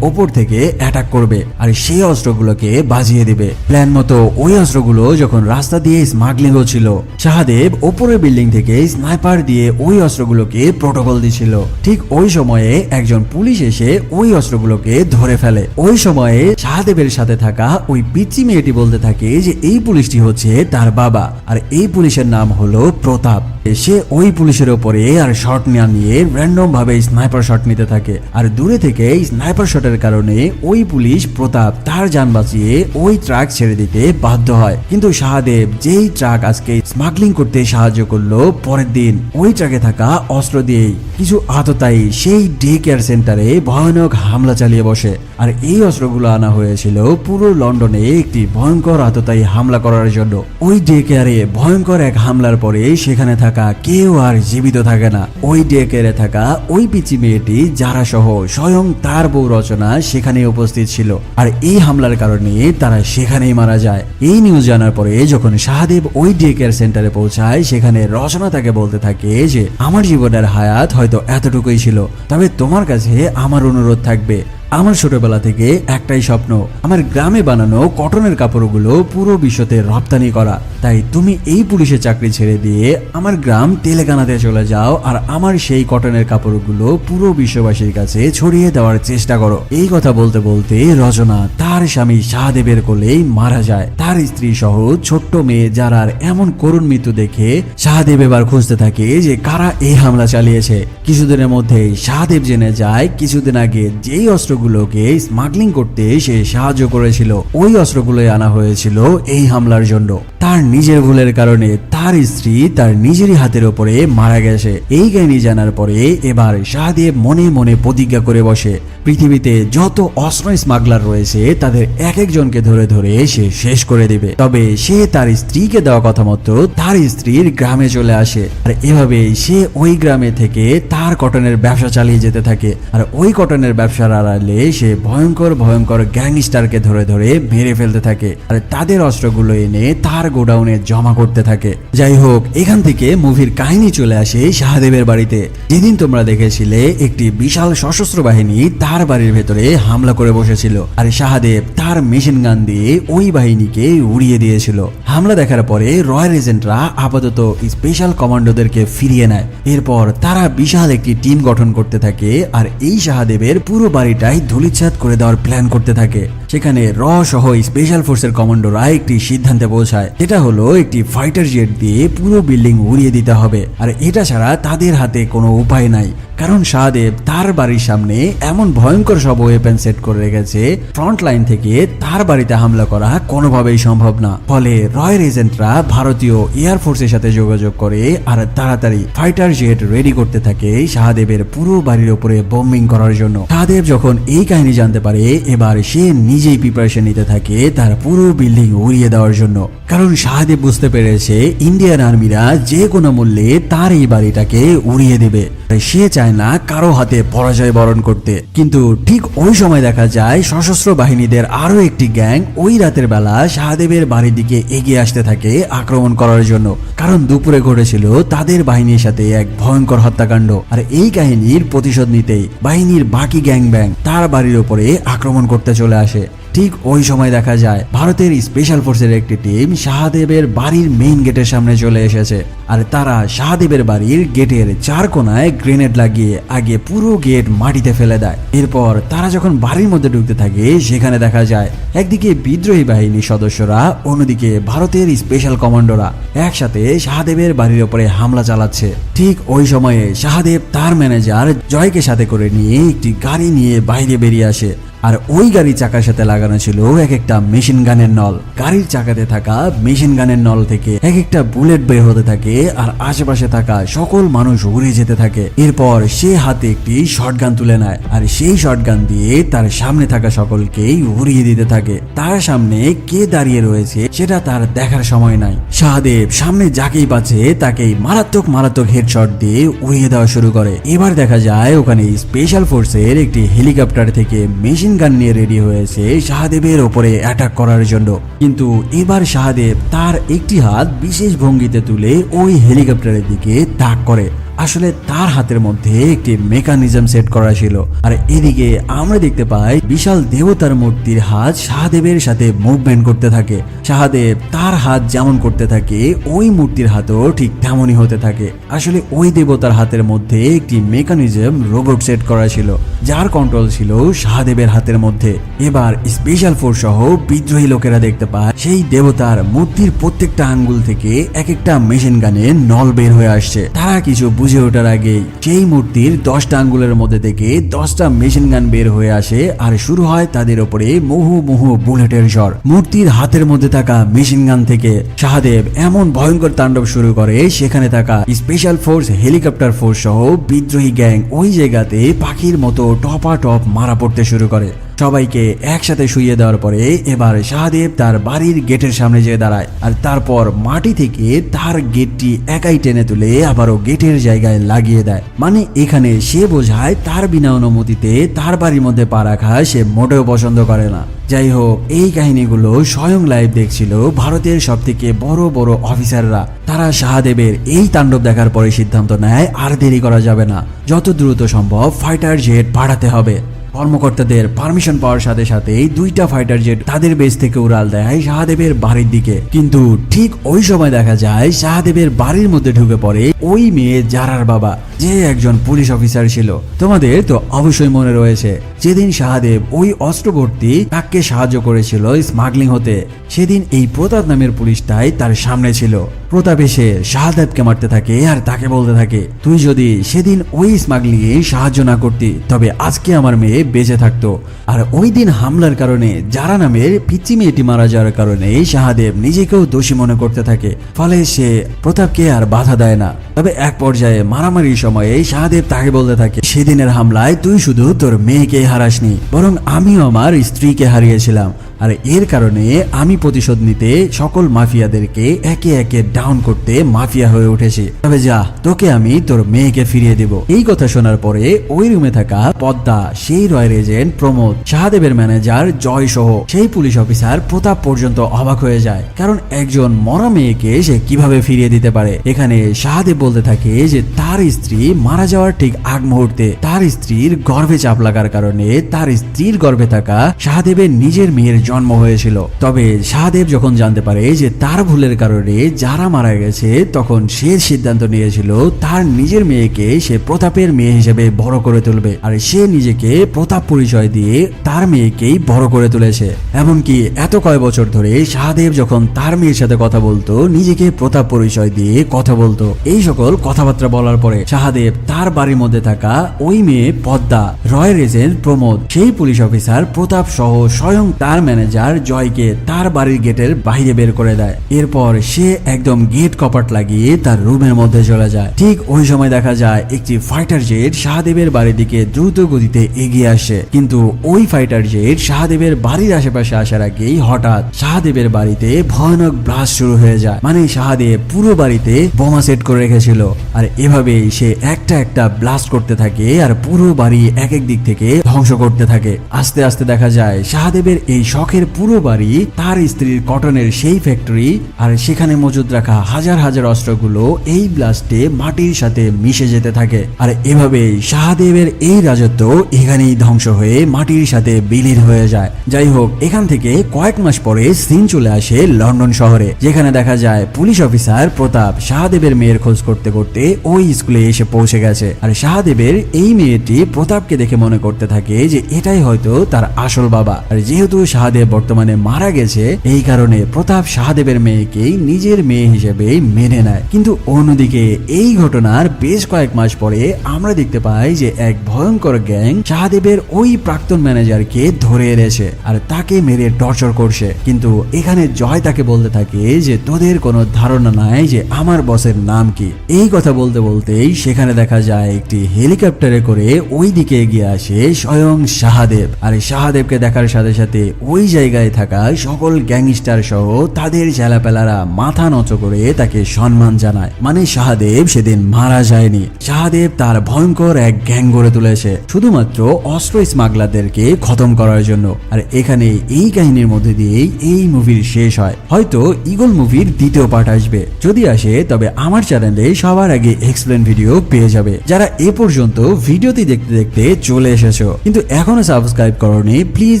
Speaker 1: ওপর থেকে অ্যাটাক করবে আর সেই অস্ত্রগুলোকে বাজিয়ে দিবে। প্ল্যান মতো ওই অস্ত্রগুলো যখন রাস্তা দিয়ে স্মাগলিং হচ্ছিল, শাহদেব ওপরের বিল্ডিং থেকে স্নাইপার দিয়ে ওই অস্ত্রগুলোকে প্রোটোকল দিছিল। ঠিক ওই সময়ে একজন পুলিশ এসে ওই অস্ত্রগুলোকে ধরে ফেলে। ওই সময়ে শাহদেবের সাথে থাকা ওই পিচ্চি মেয়েটি বলতে থাকে যে এই পুলিশটি হচ্ছে তার বাবা, আর এই পুলিশের নাম হলো প্রতাপ। সে ওই পুলিশের ওপরে আর শট না নিয়ে র্যান্ডম ভাবে স্নাইপার শট নিতে থাকে। আর দূরে থেকে স্নাইপার শটের কারণে ওই পুলিশ প্রতাপ তার যান বাঁচিয়ে ওই ট্রাক ছেড়ে দিতে বাধ্য হয়। কিন্তু শাহদেব যেই ট্রাক আজকে স্মাগলিং করতে সাহায্য করলো, পরের দিন ওই ট্রাকে থাকা অস্ত্র দিয়েই কিছু আততায়ী সেই ডে কেয়ার সেন্টারে ভয়ানক হামলা চালিয়ে বসে। আর এই অস্ত্রগুলো আনা হয়েছিল পুরো লন্ডনে একটি ভয়ঙ্কর আততায়ী হামলা করার জন্য। ওই ডে কেয়ারে ভয়ঙ্কর এক হামলার পরে সেখানে থাকা কেউ আর জীবিত থাকে না। ওই ডে কেয়ারে থাকা ওই পিচি মেয়েটি যারা সহ স্বয়ং তার বউ রচনা সেখানে উপস্থিত ছিল। আর এই হামলার কারণে তারা সেখানেই মারা যায়। এই নিউজ জানার পরে যখন শাহদেব ওই ডে কেয়ার সেন্টারে পৌঁছায়, সেখানে রচনা তাকে বলতে থাকে যে আমার জীবনের হায়াত হয়তো এতটুকুই ছিল, তবে তোমার কাছে আমার অনুরোধ থাকবে, আমার ছোটবেলা থেকে একটাই স্বপ্ন, আমার গ্রামে বানানো কটনের কাপড়গুলো পুরো বিশ্বতে রপ্তানি করা। তাই তুমি এই পুলিশের চাকরি ছেড়ে দিয়ে আমার গ্রাম তেলেঙ্গানাতে চলে যাও আর আমার সেই কটনের কাপড়গুলো পুরো বিশ্ববাসীর কাছে ছড়িয়ে দেওয়ার চেষ্টা করো। এই কথা বলতে বলতে রচনা তার স্বামী শাহদেবের কোলেই মারা যায়। তার স্ত্রী সহ ছোট্ট মেয়ে যারার এমন করুণ মৃত্যু দেখে শাহদেব এবার খুঁজতে থাকে যে কারা এই হামলা চালিয়েছে। কিছুদিনের মধ্যে শাহদেব জেনে যায় কিছুদিন আগে যেই অস্ত্রগুলোকে স্মাগলিং করতে সে সাহায্য করেছিল, ওই অস্ত্রগুলোই আনা হয়েছিল এই হামলার জন্য। তার নিজের ভুলের কারণে তার স্ত্রী তার নিজেরই হাতের উপরে মারা গেছে। এই কাহিনী জানার পরে এবার শাহদেব মনে মনে প্রতিজ্ঞা করে বসে, পৃথিবীতে যত অস্ত্র স্মাগলার রয়েছে তাদের এক একজনকে ধরে ধরে সে শেষ করে দিবে। তবে সে তার স্ত্রীকে দেওয়া কথা মতো তার স্ত্রীর গ্রামে চলে আসে। আর এভাবে সে ওই গ্রামে থেকে তার কটনের ব্যবসা চালিয়ে যেতে থাকে। আর ওই কটনের ব্যবসার আড়ালে সে ভয়ঙ্কর ভয়ঙ্কর গ্যাংস্টারকে ধরে ধরে মেরে ফেলতে থাকে। আর তাদের অস্ত্রগুলো এনে তার গোডাউনে জমা করতে থাকে। যাই হোক, এখান থেকে মুভির কাহিনী চলে আসে শাহদেবের বাড়িতে। যেদিন তোমরা দেখেছিলে একটি বিশাল সশস্ত্র বাহিনী তার বাড়ির ভেতরে হামলা করে বসেছিল, আর শাহদেব তার মেশিন গান দিয়ে ওই বাহিনীকে উড়িয়ে দিয়েছিল। হামলা দেখার পরে রয়্যাল এজেন্টরা আপাতত স্পেশাল কমান্ডোদেরকে ফিরিয়ে নেয়। এরপর তারা বিশাল একটি টিম গঠন করতে থাকে আর এই শাহদেবের পুরো বাড়িটাই ধূলিসাৎ করে দেওয়ার প্ল্যান করতে থাকে। সেখানে র সহ স্পেশাল ফোর্সের কমান্ডোরা একটি সিদ্ধান্তে পৌঁছায়, যেটা হলো একটি ফাইটার জেট দিয়ে পুরো বিল্ডিং উড়িয়ে দিতে হবে। আর এটা ছাড়া তাদের হাতে কোনো উপায় নাই, কারণ শাহদেব তার বাড়ির সামনে এমন ভয়ঙ্কর সব ওয়েপেন সেট করে রেখেছে, ফ্রন্ট লাইন থেকে তার বাড়িতে হামলা করা কোনোভাবেই সম্ভব না। ফলে রয়্যাল এজেন্টরা ভারতীয় এয়ার ফোর্সের সাথে যোগাযোগ করে আর তাড়াতাড়ি ফাইটার জেট রেডি করতে থাকে শাহদেবের পুরো বাড়ির উপরে বোম্বিং করার জন্য। শাহদেব যখন এই কাহিনী জানতে পারে, এবার সে নিজেই প্রিপারেশন নিতে থাকে তার পুরো বিল্ডিং উড়িয়ে দেওয়ার জন্য। কারণ শাহদেব বুঝতে পেরেছে ইন্ডিয়ান আর্মিরা যে কোনো মূল্যে তার এই বাড়িটাকে উড়িয়ে দেবে। সে চায় না কারো হাতে পরাজয় বরণ করতে। কিন্তু ঠিক ওই সময় দেখা যায় সশস্ত্র বাহিনীদের আরো একটি গ্যাং ওই রাতের বেলা শাহদেবের বাড়ির দিকে এগিয়ে আসতে থাকে আক্রমণ করার জন্য। কারণ দুপুরে ঘটেছিল তাদের বাহিনীর সাথে এক ভয়ঙ্কর হত্যাকাণ্ড। আর এই কাহিনীর প্রতিশোধ নিতেই বাহিনীর বাকি গ্যাং ব্যাং তার বাড়ির উপরে আক্রমণ করতে চলে আসে। ঠিক ওই সময় দেখা যায় ভারতের স্পেশাল ফোর্সের একটি টিম শাহদেবের বাড়ির মেইন গেটের সামনে চলে এসেছে। আর তারা শাহদেবের বাড়ির গেটের চার কোনায় গ্রেনেড লাগিয়ে আগে পুরো গেট মাটিতে ফেলে দেয়। এরপর তারা যখন বাড়ির মধ্যে ঢুকতে থাকে, সেখানে দেখা যায় একদিকে বিদ্রোহী বাহিনীর সদস্যরা, অন্যদিকে ভারতের স্পেশাল কমান্ডোরা একসাথে শাহদেবের বাড়ির উপরে হামলা চালাচ্ছে। ঠিক ওই সময়ে শাহদেব তার ম্যানেজার জয়কে সাথে করে নিয়ে একটি গাড়ি নিয়ে বাইরে বেরিয়ে আসে। আর ওই গাড়ির চাকার সাথে লাগানো ছিল এক একটা মেশিন গানের নল। গাড়ির চাকাতে থাকা মেশিন গানের নল থেকে এক একটা বুলেট বের হতে থাকে আর আশেপাশে থাকা সকল মানুষ উড়ে যেতে থাকে। এরপর সে হাতে একটি শটগান তুলে নেয় আর সেই শটগান দিয়ে তার সামনে থাকা সকলকেই উড়িয়ে দিতে থাকে। তার সামনে কে দাঁড়িয়ে রয়েছে সেটা তার দেখার সময় নাই। শাহদেব সামনে যাকেই পাচ্ছে তাকেই মারাত্মক মারাত্মক হেডশট দিয়ে উড়িয়ে দেওয়া শুরু করে। এবার দেখা যায় ওখানে স্পেশাল ফোর্সের একটি হেলিকপ্টার থেকে মেশিন গান নিয়ে রেডি হয়েছে শাহদেবের উপরে অ্যাটাক করার জন্য। কিন্তু এবার শাহদেব তার একটি হাত বিশেষ ভঙ্গিতে তুলে ওই হেলিকপ্টারের দিকে তাক করে। আসলে তার হাতের মধ্যে একটি মেকানিজম সেট করা ছিল। আর এদিকে আমরা দেখতে পাই বিশাল দেবতার মূর্তির হাত শাহদেবের সাথে মুভমেন্ট করতে থাকে। শাহদেব তার হাত যেমন করতে থাকে ওই মূর্তির হাতও ঠিক তেমনই হতে থাকে। আসলে ওই দেবতার হাতের মধ্যে একটি মেকানিজম রোবট সেট করা ছিল, যার কন্ট্রোল ছিল শাহদেবের হাতের মধ্যে। এবার স্পেশাল ফোর্স সহ বিদ্রোহী লোকেরা দেখতে পায় সেই দেবতার মূর্তির প্রত্যেকটা আঙ্গুল থেকে এক একটা মেশিন গানে নল বের হয়ে আসছে। তারা কিছু বুঝে ওঠার আগেই সেই মূর্তির 10টা আঙ্গুলের মধ্যে থেকে 10টা মেশিন গান বের হয়ে আসে, আর শুরু হয় তাদের উপরে মুহু মুহু বুলেটের ঝড়। মূর্তির হাতের মধ্যে থাকা মেশিন গান থেকে শাহদেব এমন ভয়ঙ্কর তাণ্ডব শুরু করে, সেখানে থাকা স্পেশাল ফোর্স, হেলিকপ্টার ফোর্স সহ বিদ্রোহী গ্যাং ওই জায়গাতে পাখির মতো টপাটপ মারা পড়তে শুরু করে। সবাইকে একসাথে শুইয়ে দেওয়ার পরে এবার শাহদেব তার বাড়ির গেটের সামনে যেয়ে দাঁড়ায়, আর তারপর মাটি থেকে তার গেটটি একাই টেনে তুলে আবারও গেটের জায়গায় লাগিয়ে দেয়। মানে এখানে সে বোঝায় তার বিনা অনুমতিতে তার বাড়ির মধ্যে পা রাখা সে মোটেও পছন্দ করে না। যাই হোক, এই কাহিনীগুলো স্বয়ং লাইভ দেখছিল ভারতের সব থেকে বড় বড় অফিসাররা। তারা শাহদেবের এই তাণ্ডব দেখার পরে সিদ্ধান্ত নেয় আর দেরি করা যাবে না, যত দ্রুত সম্ভব ফাইটার জেট পাঠাতে হবে। কর্মকর্তাদের পারমিশন পাওয়ার সাথে সাথেই 2টা ফাইটার জেট তাদের বেস থেকে উড়াল দেয় শাহদেবের বাড়ির দিকে। কিন্তু ঠিক ওই সময় দেখা যায় শাহদেবের বাড়ির মধ্যে ঢুকে পড়ে ওই মেয়ে জারার বাবা, যে একজন পুলিশ অফিসার ছিল। তোমাদের তো অবশ্যই মনে রয়েছে যেদিন শাহদেব ওই অস্ত্র ভর্তি তাকে সাহায্য করেছিল স্মাগলিং হতে, সেদিন এই প্রতাপ নামের পুলিশটাই তার সামনে ছিল। প্রতাপ এসে শাহদেবকে মারতে থাকে আর তাকে বলতে থাকে, তুই যদি সেদিন ওই স্মাগলিং এ সাহায্য না করতি তবে আজকে আমার মেয়ে বেঁচে থাকতো। আর ওই দিন হামলার কারণে যারা নামের পিচ্চি মেয়েটি মারা যাওয়ার কারণে শাহদেব নিজেকেও দোষী মনে করতে থাকে, ফলে সে প্রতাপকে আর বাধা দেয় না। তবে এক পর্যায়ে মারামারির সময়ে শাহদেব তাকে বলতে থাকে, সেদিনের হামলায় তুই শুধু তোর মেয়েকে হারাসনি, বরং আমিও আমার স্ত্রীকে হারিয়েছিলাম। আর এর কারণে আমি প্রতিশোধ নিতে সকল মাফিয়াদেরকে একে একে ডাউন করতে মাফিয়া হয়ে উঠেছি। তবে যা, তোকে আমি তোর মেয়েকে ফিরিয়ে দেব। এই কথা শোনার পরে ওই রুমে থাকা পদ্মা, সেই রয়ের এজেন্ট প্রমোদ, শাহদেবের ম্যানেজার জয় সহ সেই পুলিশ অফিসার প্রতাপ পর্যন্ত অবাক হয়ে যায়, কারণ একজন মরা মেয়েকে সে কিভাবে ফিরিয়ে দিতে পারে। এখানে শাহদেব বলতে থাকে যে তার স্ত্রী মারা যাওয়ার ঠিক আগ মুহূর্তে তার স্ত্রীর গর্ভে চাপ লাগার কারণে তার স্ত্রীর গর্ভে থাকা শাহদেবের নিজের মেয়ের জন্ম হয়েছিল। তবে শাহদেব যখন জানতে পারে যে তার ভুলের কারণে যারা মারা গেছে, তখন সে সিদ্ধান্ত নিয়েছিল তার নিজের মেয়েকে সে প্রতাপের মেয়ে হিসেবে বড় করে তুলবে। আর সে নিজেকে প্রতাপ পরিচয় দিয়ে তার মেয়েকেই বড় করে তুলেছে। এমনকি এত কয় বছর ধরে শাহদেব যখন তার মেয়ের সাথে কথা বলতো, নিজেকে প্রতাপ পরিচয় দিয়ে কথা বলতো। এই সকল কথাবার্তা বলার পরে শাহদেব তার বাড়ির মধ্যে থাকা ওই মেয়ে পদ্মা, রয়ের এজেন্ট প্রমোদ, সেই পুলিশ অফিসার প্রতাপ সহ স্বয়ং তার ম্যানেজার জয়কে তার বাড়ির গেটের বাইরে বের করে দেয়। এরপর সে একদম গেট কপাট লাগিয়ে তার রুমের মধ্যে চলে যায়। ঠিক ওই সময় দেখা যায় একটি ফাইটার জেট শাহদেবের বাড়ির দিকে দ্রুত গতিতে এগিয়ে আসে, কিন্তু ওই ফাইটার জেট শাহদেবের বাড়ির আশেপাশে আসার আগেই হঠাৎ শাহদেবের বাড়িতে ভয়ানক ব্লাস্ট শুরু হয়ে যায়। মানে শাহদেব পুরো বাড়িতে বোমা সেট করে রেখেছিল, আর এভাবেই সে একটা একটা ব্লাস্ট করতে থাকে আর পুরো বাড়ি এক এক দিক থেকে ধ্বংস করতে থাকে। আস্তে আস্তে দেখা যায় শাহদেবের এই শখের পুরো বাড়ি তার স্ত্রীর কটনের সেই ফ্যাক্টরি আর সেখানে মজুদ রাখা হাজার হাজার অস্ত্রগুলো এই ব্লাস্টে মাটির সাথে মিশে যেতে থাকে। আর এভাবেই শাহদেবের এই রাজত্ব এখানেই ধ্বংস হয়ে মাটির সাথে বিলীন হয়ে যায়। যাই হোক, এখান থেকে কয়েক মাস পরে সিন চলে আসে লন্ডন শহরে, যেখানে দেখা যায় পুলিশ অফিসার প্রতাপ শাহদেবের মেয়ের খোঁজ করতে করতে ওই স্কুলে এসে পৌঁছে গেছে। আর শাহদেবের এই মেয়েটি প্রতাপকে দেখে মনে করতে থাকে যে এটাই হয়তো তার আসল বাবা। আর যেহেতু শাহদেব বর্তমানে মারা গেছে, এই কারণে প্রতাপ শাহদেবের মেয়েকেই নিজের মেয়ে হিসেবে মেনে নেয়। কিন্তু অন্যদিকে এই ঘটনার বেশ কয়েক মাস পরে আমরা দেখতে পাই যে এক ভয়ঙ্কর গ্যাং শাহদেবের ওই প্রাক্তন ম্যানেজারকে ধরে এনেছে আর তাকে মেরে টর্চার করছে। কিন্তু এখানে জয় তাকে বলতে থাকে যে তোদের কোনো ধারণা নাই যে আমার বসের নাম কি। এই কথা বলতে বলতেই সেখানে দেখা যায় একটি হেলিকপ্টারে করে ওই দিকে এগিয়ে আসে স্বয়ং শাহদেব। আর এই শাহদেবকে দেখার সাথে সাথে ওই জায়গায় থাকা সকল গ্যাংস্টার সহ তাদের ছেলেপেলারা মাথা নত করে তাকে সম্মান জানায়। মানে শাহদেব সেদিন মারা যায়নি, শাহদেব তার ভয়ঙ্কর এক গ্যাং গড়ে তুলেছে শুধুমাত্র অস্ত্র স্মাগলারদেরকে খতম করার জন্য। আর এখানে এই কাহিনীর মধ্যে দিয়েই এই মুভির শেষ হয়। হয়তো ঈগল মুভির দ্বিতীয় পার্ট আসবে, যদি আসে তবে আমার চ্যানেলে সবার আগে এক্সপ্লেন ভিডিও পেয়ে যাবে। যারা এ পর্যন্ত ভিডিওটি দেখতে দেখতে চলে এসেছো কিন্তু এখনো সাবস্ক্রাইব করোনি, প্লিজ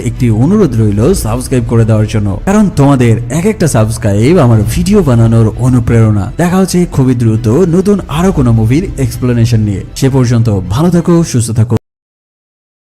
Speaker 1: একটি অনুরোধ রইল সাবস্ক্রাইব করে দেওয়ার জন্য, কারণ তোমাদের এক একটা সাবস্ক্রাইব আমার ভিডিও বানানোর অনুপ্রেরণা। দেখা হচ্ছে খুবই দ্রুত নতুন আরো কোনো মুভির এক্সপ্লেনেশন নিয়ে। সে পর্যন্ত ভালো থাকো, সুস্থ থাকো।